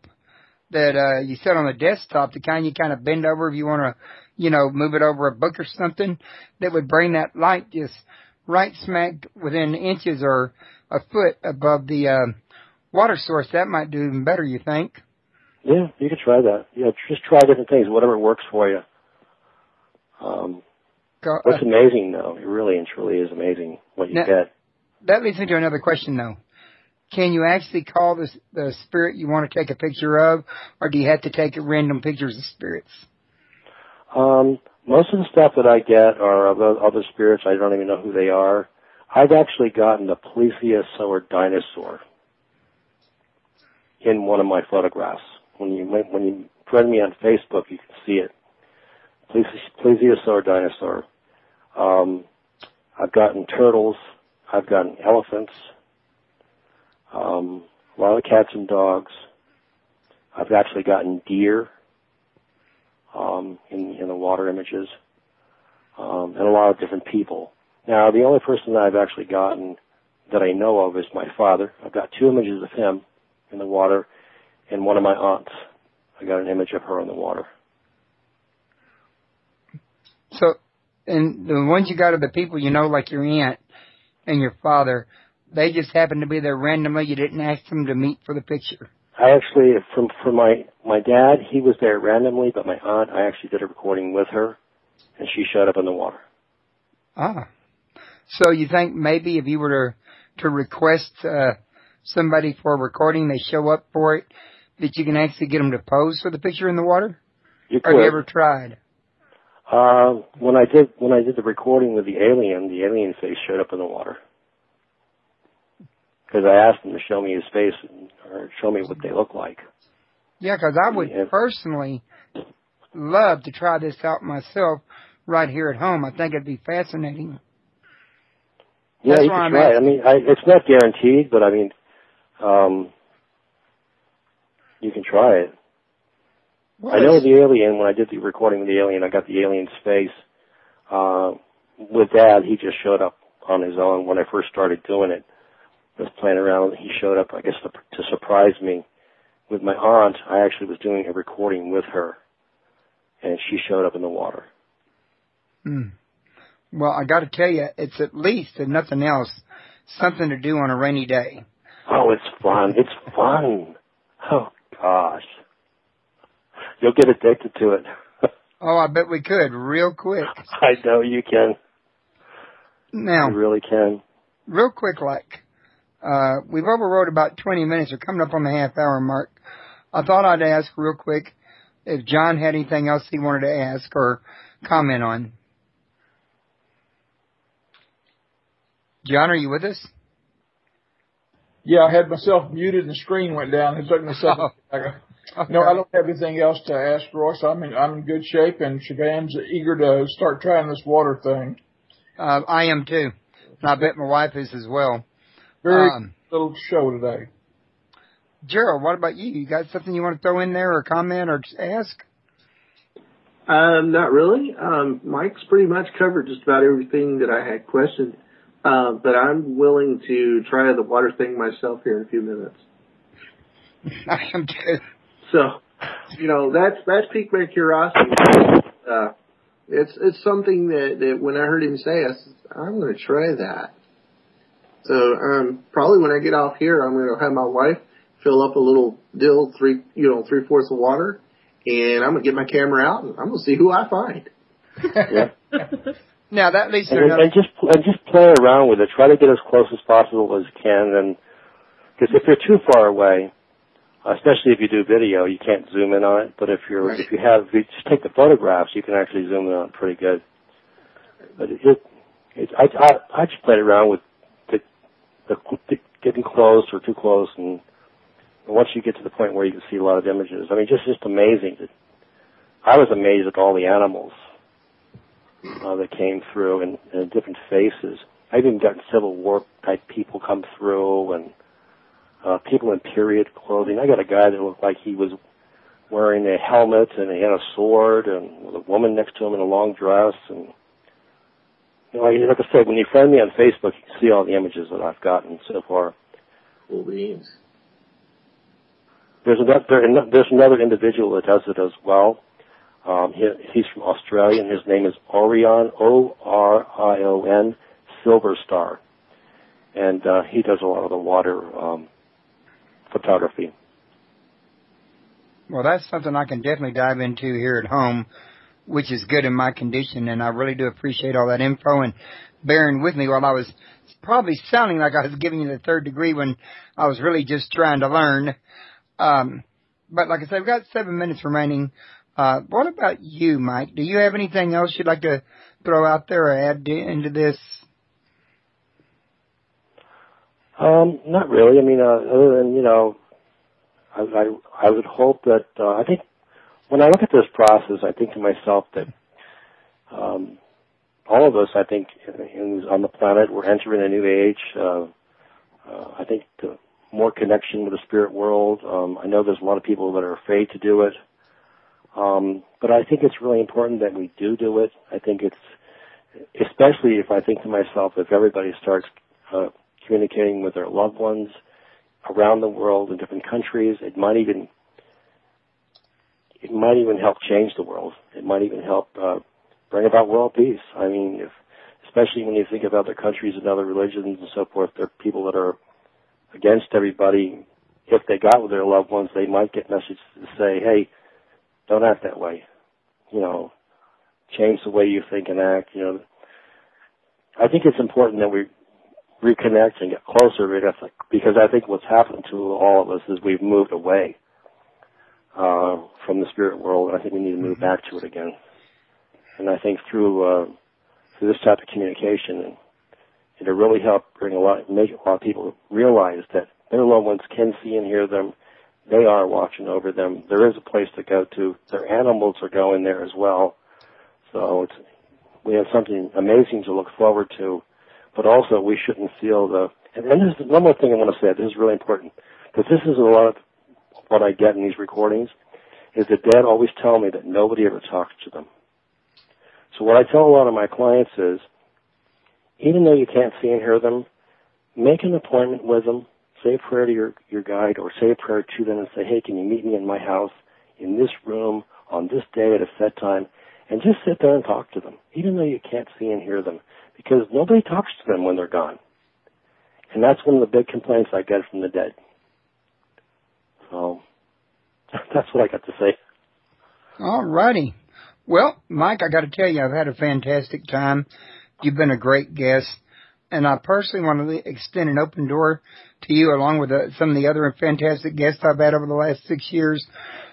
that you set on the desktop, the kind you kind of bend over if you want to, you know, move it over a book or something, that would bring that light just right smack within inches or a foot above the water source. That might do even better, you think? Yeah, you could try that. Yeah, just try different things, whatever works for you. What's amazing, though, it really and truly is amazing what you get. That leads me to another question, though. Can you actually call the spirit you want to take a picture of, or do you have to take random pictures of spirits? Most of the stuff that I get are of other spirits. I don't even know who they are. I've actually gotten a plesiosaur dinosaur in one of my photographs. When you friend me on Facebook, you can see it. Plesiosaur dinosaur. I've gotten turtles. I've gotten elephants. A lot of cats and dogs. I've actually gotten deer in the water images, and a lot of different people. Now, the only person that I've actually gotten that I know of is my father. I've got 2 images of him in the water, and one of my aunts. I got an image of her in the water. So, and the ones you got of the people you know, like your aunt and your father, they just happened to be there randomly. You didn't ask them to meet for the picture. I actually, from my dad, he was there randomly, but my aunt, I actually did a recording with her, and she showed up in the water. Ah. So you think maybe if you were to request somebody for a recording, they show up for it, that you can actually get them to pose for the picture in the water? You could. Have you ever tried? When I did the recording with the alien face showed up in the water. Because I asked him to show me his face or show me what they look like. Yeah, because I would personally love to try this out myself right here at home. I think it'd be fascinating. Yeah, That's you can try it. I mean, it's not guaranteed, but I mean, you can try it. Well, I know the alien, when I did the recording with the alien, I got the alien's face. With Dad, he just showed up on his own when I first started doing it. I was playing around. He showed up, I guess, to surprise me. With my aunt, I actually was doing a recording with her, and she showed up in the water. Well, I got to tell you, it's at least, if nothing else, something to do on a rainy day. Oh, it's fun. It's fun. Oh, gosh. You'll get addicted to it. Oh, I bet we could, real quick. I know you can. Now, you really can. Real quick, we've overrode about 20 minutes. We're coming up on the half-hour mark. I thought I'd ask real quick if John had anything else he wanted to ask or comment on. John, are you with us? Yeah, I had myself muted and the screen went down. It took me a second. Okay. No, I don't have anything else to ask, Royce. I'm in good shape, and Siobhan's eager to start trying this water thing. I am too, and I bet my wife is as well. Very little show today. Gerald, what about you? You got something you want to throw in there or comment or ask? Not really. Mike's pretty much covered just about everything that I had questioned. But I'm willing to try the water thing myself here in a few minutes. I am too. So, that's piqued my curiosity. It's something that when I heard him say, I said, I'm going to try that. So, probably when I get off here, I'm going to have my wife fill up a little dill, 3/4 of water, and I'm going to get my camera out and I'm going to see who I find. Yeah. Now that leads to and just play around with it. Try to get as close as possible as you can, and because if you're too far away, especially if you do video, you can't zoom in on it. But if you just take the photographs, you can actually zoom in on it pretty good. But I just played around with getting close or too close, and once you get to the point where you can see a lot of images, I mean, just amazing. I was amazed at all the animals that came through in different faces. I've even gotten Civil War type people come through, and people in period clothing. I got a guy that looked like he was wearing a helmet and he had a sword, and with a woman next to him in a long dress. And like I said, when you friend me on Facebook, you can see all the images that I've gotten so far. Cool beans. There's another individual that does it as well. He's from Australia, and his name is Orion, Orion Silverstar. And he does a lot of the water photography. Well, that's something I can definitely dive into here at home, which is good in my condition, and I really do appreciate all that info and bearing with me while I was probably sounding like I was giving you the third degree when I was really just trying to learn. But like I said, we've got 7 minutes remaining. What about you, Mike? Do you have anything else you'd like to throw out there or add into this? Not really. I mean, other than, I would hope that, I think when I look at this process, I think to myself that all of us, I think, on the planet, we're entering a new age. I think more connection with the spirit world. I know there's a lot of people that are afraid to do it. But I think it's really important that we do it. I think it's, especially if I think to myself, if everybody starts communicating with their loved ones around the world in different countries, it might even help change the world. It might even help bring about world peace. I mean, especially when you think of other countries and other religions and so forth, there are people that are against everybody if they got with their loved ones, they might get messages to say, hey, don't act that way. Change the way you think and act. I think it's important that we reconnect and get closer, because I think what's happened to all of us is we've moved away from the spirit world, and I think we need to move back to it again. And I think through this type of communication, it'll really help make a lot of people realize that their loved ones can see and hear them. They are watching over them. There is a place to go to. Their animals are going there as well. So we have something amazing to look forward to. But also, we shouldn't feel and there's one more thing I want to say. This is really important, because this is a lot of what I get in these recordings, is that Dad always tell me that nobody ever talks to them. So what I tell a lot of my clients is, even though you can't see and hear them, make an appointment with them, say a prayer to your guide, or say a prayer to them and say, hey, can you meet me in my house, in this room, on this day at a set time, and just sit there and talk to them, even though you can't see and hear them, because nobody talks to them when they're gone. And that's one of the big complaints I get from the dead. So that's what I got to say. All righty. Well, Mike, I got to tell you, I've had a fantastic time. You've been a great guest, and I personally want to extend an open door to you, along with some of the other fantastic guests I've had over the last 6 years.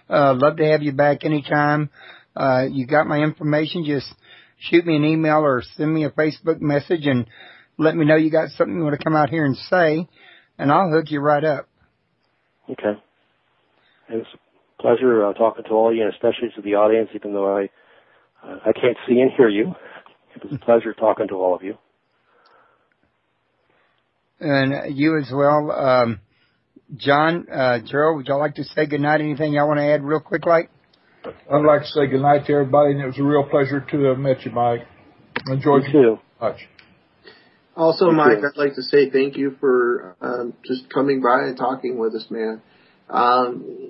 Love to have you back anytime. You got my information. Just shoot me an email or send me a Facebook message and let me know you got something you want to come out here and say, and I'll hook you right up. Okay. It's a pleasure talking to all of you, and especially to the audience, even though I can't see and hear you. It was a pleasure talking to all of you. And you as well. John, Gerald, would y'all like to say goodnight? Anything y'all want to add real quick, like? I'd like to say goodnight to everybody, and it was a real pleasure to have met you, Mike. Enjoyed you much. Also, Mike, I'd like to say thank you for just coming by and talking with us, man.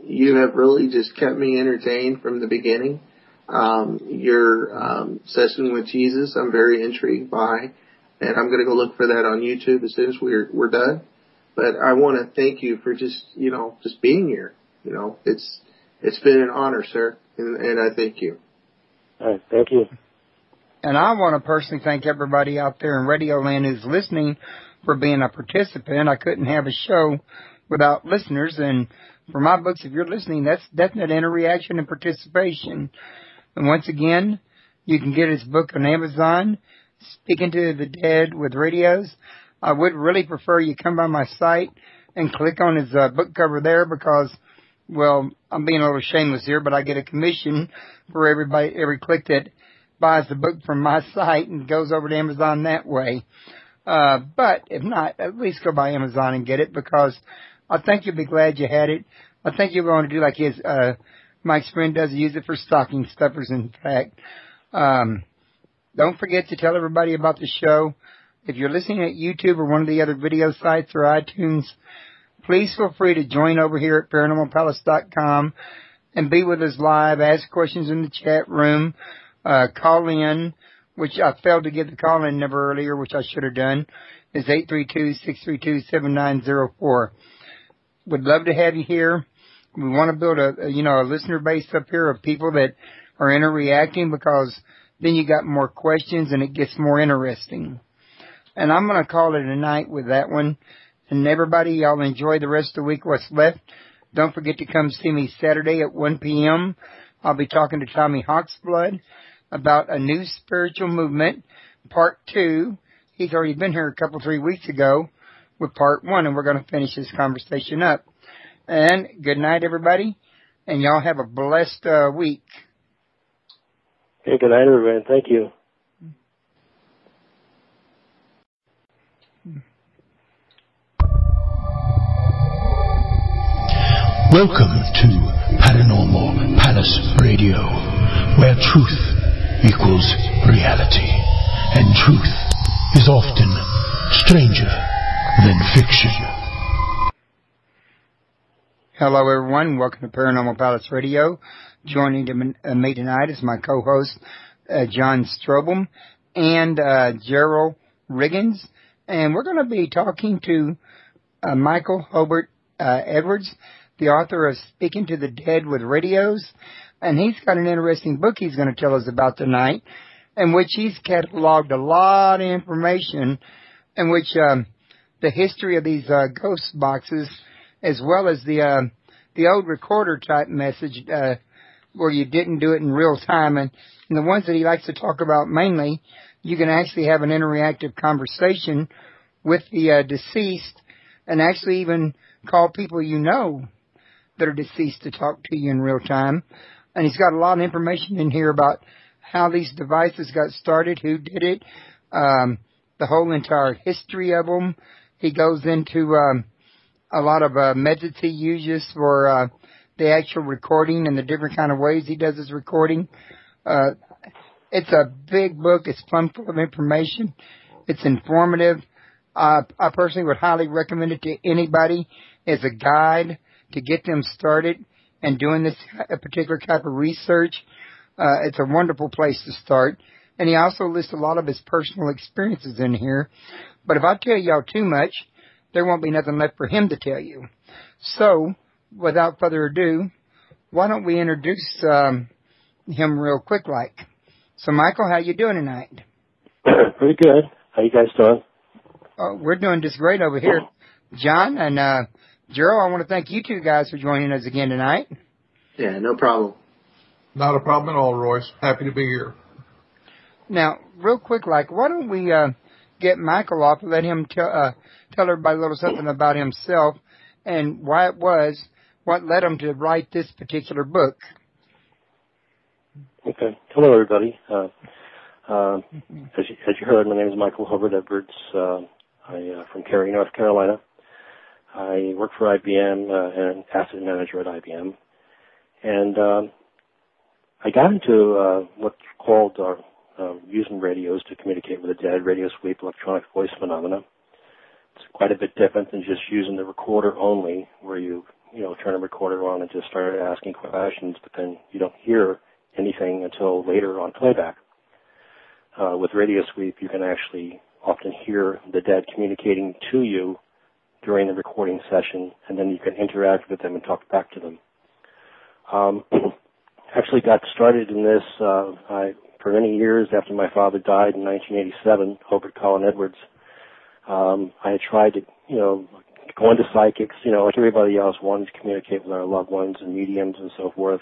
You have really just kept me entertained from the beginning. Your session with Jesus, I'm very intrigued by, and I'm going to go look for that on YouTube as soon as we're done. But I want to thank you for just being here. It's been an honor, sir, and I thank you. All right, thank you. And I want to personally thank everybody out there in Radio Land who's listening for being a participant. I couldn't have a show without listeners, and for my books, if you're listening, that's definite interaction and participation. And once again, you can get his book on Amazon, Speaking to the Dead with Radios. I would really prefer you come by my site and click on his book cover there, because, well, I'm being a little shameless here, but I get a commission for every click that buys the book from my site and goes over to Amazon that way. But if not, at least go by Amazon and get it, because I think you'll be glad you had it. I think you'll want to do like Mike's friend does, use it for stocking stuffers, in fact. Don't forget to tell everybody about the show. If you're listening at YouTube or one of the other video sites or iTunes, please feel free to join over here at ParanormalPalace.com and be with us live. Ask questions in the chat room. Call in, which I failed to get the call-in number earlier, which I should have done, is 832-632-7904. Would love to have you here. We want to build a listener base up here of people that are interreacting, because then you got more questions and it gets more interesting. And I'm going to call it a night with that one. And everybody, y'all enjoy the rest of the week, what's left. Don't forget to come see me Saturday at 1 p.m. I'll be talking to Tommy Hawksblood about a new spiritual movement, part 2. He's already been here 3 weeks ago with part 1, and we're going to finish this conversation up. And good night, everybody, and y'all have a blessed week. Hey, good night, everybody. Thank you. Welcome to Paranormal Palace Radio, where truth equals reality, and truth is often stranger than fiction. Hello, everyone. Welcome to Paranormal Palace Radio. Joining me tonight is my co-host, John Strobel and Gerald Riggins, and we're going to be talking to Michael Hobart Edwards, the author of Speaking to the Dead with Radios, and he's got an interesting book he's going to tell us about tonight, in which he's cataloged a lot of information, in which the history of these ghost boxes, as well as the old recorder type message where you didn't do it in real time, and the ones that he likes to talk about mainly, you can actually have an interactive conversation with the deceased, and actually even call people you know that are deceased to talk to you in real time. And he's got a lot of information in here about how these devices got started, who did it, the whole entire history of them. He goes into a lot of methods he uses for the actual recording and the different kind of ways he does his recording. It's a big book. It's plumb full of information. It's informative. I personally would highly recommend it to anybody as a guide to get them started and doing this particular type of research. It's a wonderful place to start. And he also lists a lot of his personal experiences in here. But if I tell y'all too much, there won't be nothing left for him to tell you. So, without further ado, why don't we introduce him real quick like. So, Michael, how you doing tonight? Pretty good. How you guys doing? We're doing just great over here. John and Gerald, I want to thank you two guys for joining us again tonight. Yeah, no problem. Not a problem at all, Royce. Happy to be here. Now, real quick, like, why don't we get Michael off and let him tell everybody a little something about himself and why it was, what led him to write this particular book. Okay. Hello, everybody. As you heard, my name is Michael Hobart Edwards. I'm from Cary, North Carolina. I work for IBM and an asset manager at IBM. And I got into what's called using radios to communicate with the dead, radio sweep, electronic voice phenomena. It's quite a bit different than just using the recorder only, where you turn a recorder on and just start asking questions, but then you don't hear anything until later on playback. With radio sweep, you can actually often hear the dead communicating to you during the recording session, and then you can interact with them and talk back to them. Actually got started in this for many years after my father died in 1987, Hobart Colin Edwards. I had tried to, go into psychics, like everybody else, wanted to communicate with our loved ones and mediums and so forth.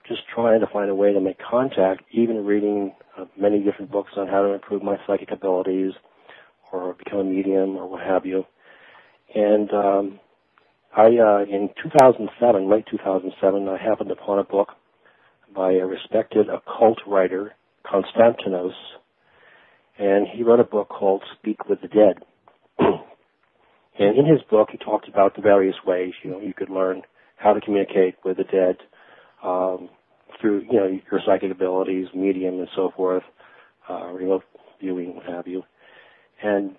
Just trying to find a way to make contact, even reading many different books on how to improve my psychic abilities or become a medium or what have you. And in 2007, late 2007, I happened upon a book by a respected occult writer, Konstantinos, and he wrote a book called Speak with the Dead. And in his book, he talked about the various ways, you could learn how to communicate with the dead through, your psychic abilities, medium, and so forth, remote viewing, what have you.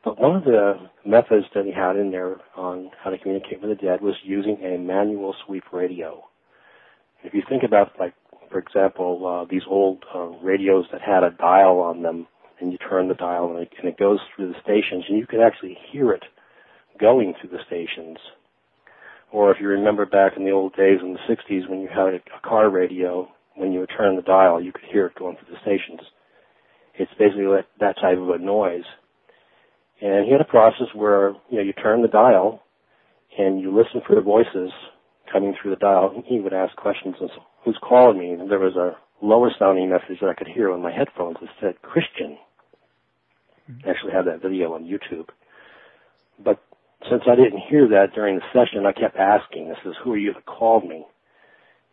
But one of the methods that he had in there on how to communicate with the dead was using a manual sweep radio. If you think about, for example, these old radios that had a dial on them, and you turn the dial and it goes through the stations, and you could actually hear it going through the stations. Or if you remember back in the old days in the 60s when you had a car radio, when you would turn the dial, you could hear it going through the stations. It's basically that type of a noise. And he had a process where, you turn the dial and you listen for the voices coming through the dial, and he would ask questions, and so, who's calling me? And there was a lower sounding message that I could hear on my headphones that said Christian. I actually have that video on YouTube. But since I didn't hear that during the session, I kept asking. I says, who are you that called me?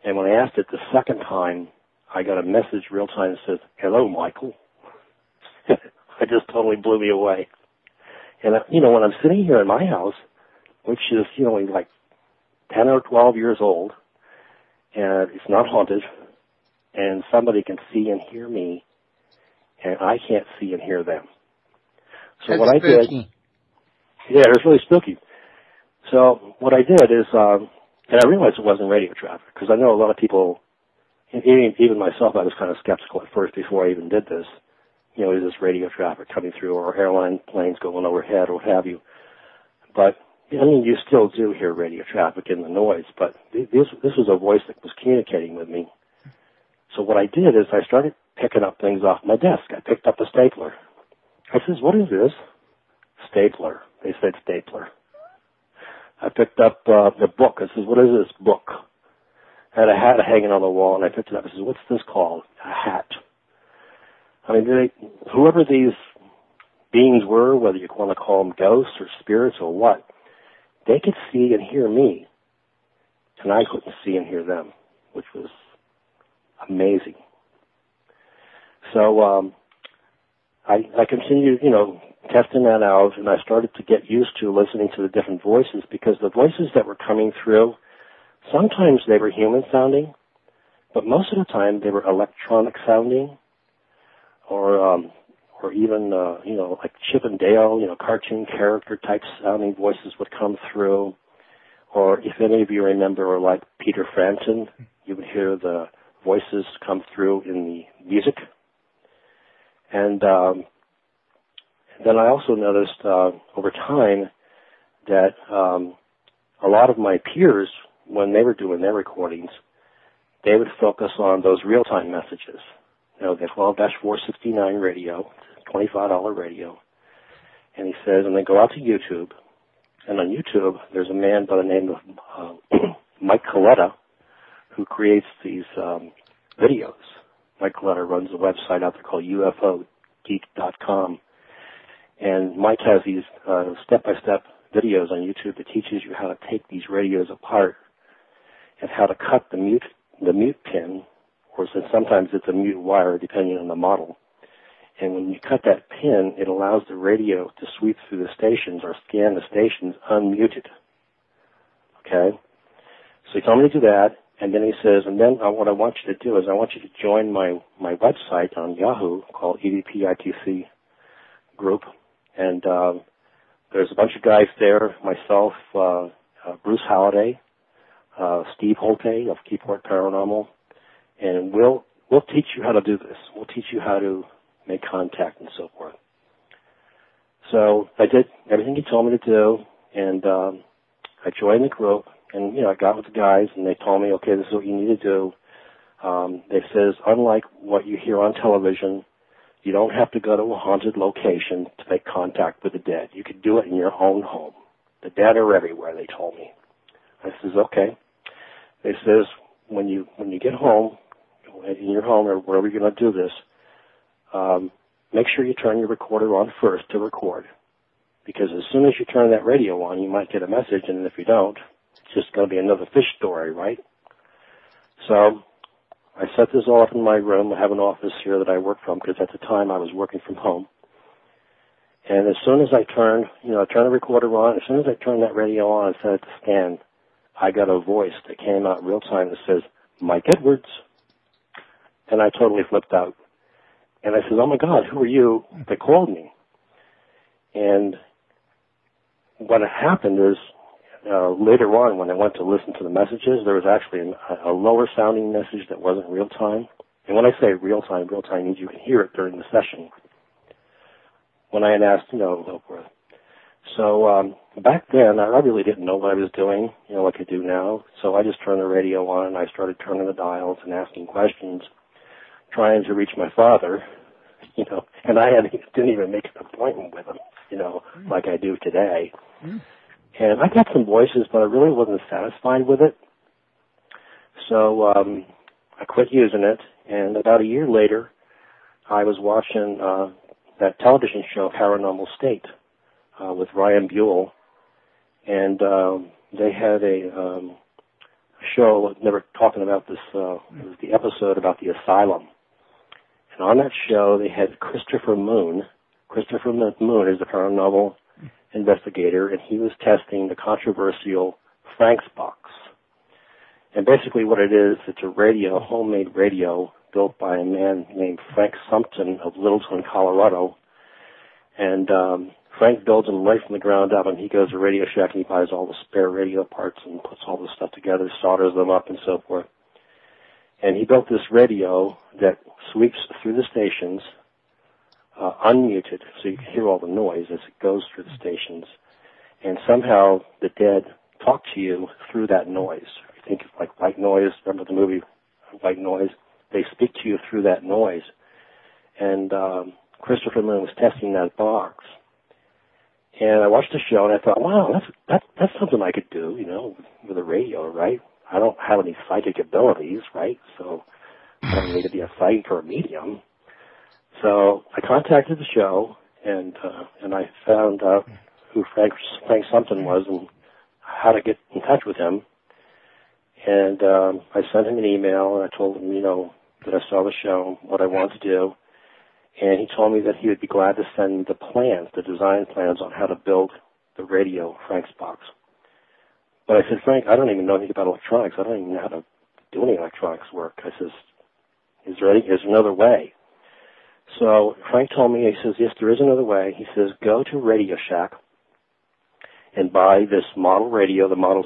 And when I asked it the second time, I got a message real time that says, hello, Michael. It just totally blew me away. And, when I'm sitting here in my house, which is, like 10 or 12 years old, and it's not haunted, and somebody can see and hear me, and I can't see and hear them. So That's what I did, yeah, it was really spooky. So what I did is, and I realized it wasn't radio traffic, because I know a lot of people, even myself, I was kind of skeptical at first before I even did this. Is this radio traffic coming through, or airline planes going overhead, or what have you. But I mean, you still do hear radio traffic in the noise, but this was a voice that was communicating with me. So what I did is I started picking up things off my desk. I picked up a stapler. I says, what is this? Stapler. They said stapler. I picked up the book. I says, what is this book? I had a hat hanging on the wall, and I picked it up. I says, what's this called? A hat. I mean, whoever these beings were, whether you want to call them ghosts or spirits or what, they could see and hear me, and I couldn't see and hear them, which was amazing. So I continued, testing that out, and I started to get used to listening to the different voices, because the voices that were coming through, sometimes they were human sounding, but most of the time they were electronic sounding, or even, like Chip and Dale, cartoon character type sounding voices would come through. Or if any of you remember, or like Peter Frampton, you would hear the voices come through in the music. And then I also noticed over time that a lot of my peers, when they were doing their recordings, they would focus on those real-time messages. The 12-469 radio, $25 radio. And he says, and they go out to YouTube, and on YouTube, there's a man by the name of Mike Coletta, who creates these videos. Mike Coletta runs a website out there called UFOgeek.com. And Mike has these step-by-step videos on YouTube that teaches you how to take these radios apart and how to cut the mute pin, or sometimes it's a mute wire depending on the model. And when you cut that pin, it allows the radio to sweep through the stations or scan the stations unmuted. Okay? So he told me to do that, and then he says, and then what I want you to do is I want you to join my website on Yahoo called e.v.p. ITC group. And there's a bunch of guys there, myself, Bruce Halliday, Steve Holte of Keyport Paranormal, and we'll teach you how to do this. We'll teach you how to make contact and so forth. So I did everything he told me to do, and I joined the group, and I got with the guys, and they told me, okay, this is what you need to do. They says, unlike what you hear on television, you don't have to go to a haunted location to make contact with the dead. You could do it in your own home. The dead are everywhere, they told me. I says, okay. They says, when you get home, in your home or wherever you're going to do this, make sure you turn your recorder on first to record. Because as soon as you turn that radio on, you might get a message, and if you don't, it's just going to be another fish story, right? So I set this all up in my room. I have an office here that I work from, because at the time I was working from home. And as soon as I turned the recorder on, as soon as I turned that radio on and set it to scan, I got a voice that came out real time that says, Mike Edwards. And I totally flipped out. And I said, oh my God, who are you that called me? And what had happened is, later on when I went to listen to the messages, there was actually a lower sounding message that wasn't real time. And when I say real time means you can hear it during the session. When I had asked, so forth. So back then, I really didn't know what I was doing, like I do now. So I just turned the radio on, and I started turning the dials and asking questions, trying to reach my father, and I didn't even make an appointment with him, like I do today. And I got some voices, but I really wasn't satisfied with it. So I quit using it, and about a year later, I was watching that television show, Paranormal State, with Ryan Buell, and they had a show, never talking about this, it was the episode about the asylum. And on that show, they had Christopher Moon. Christopher Moon is a paranormal investigator, and he was testing the controversial Frank's box. And basically what it is, it's a homemade radio built by a man named Frank Sumpton of Littleton, Colorado. And Frank builds them right from the ground up, and he goes to Radio Shack and he buys all the spare radio parts and puts all the stuff together, solders them up and so forth. And he built this radio that sweeps through the stations, unmuted, so you can hear all the noise as it goes through the stations. and somehow the dead talk to you through that noise. If you think of like white noise, remember the movie White Noise? They speak to you through that noise. And Christopher Lynn was testing that box. And I watched the show, and I thought, wow, that's something I could do, you know, with a radio, right? I don't have any psychic abilities, right? So I don't need to be a psychic or a medium. So I contacted the show, and I found out who Frank something was and how to get in touch with him. And I sent him an email, and I told him, you know, that I saw the show, what I wanted to do. And he told me that he would be glad to send me the plans, the design plans on how to build the radio Frank's box. But I said, Frank, I don't even know anything about electronics. I don't even know how to do any electronics work. I says, is there another way? So Frank told me, he says, yes, there is another way. He says, go to Radio Shack and buy this model radio. The model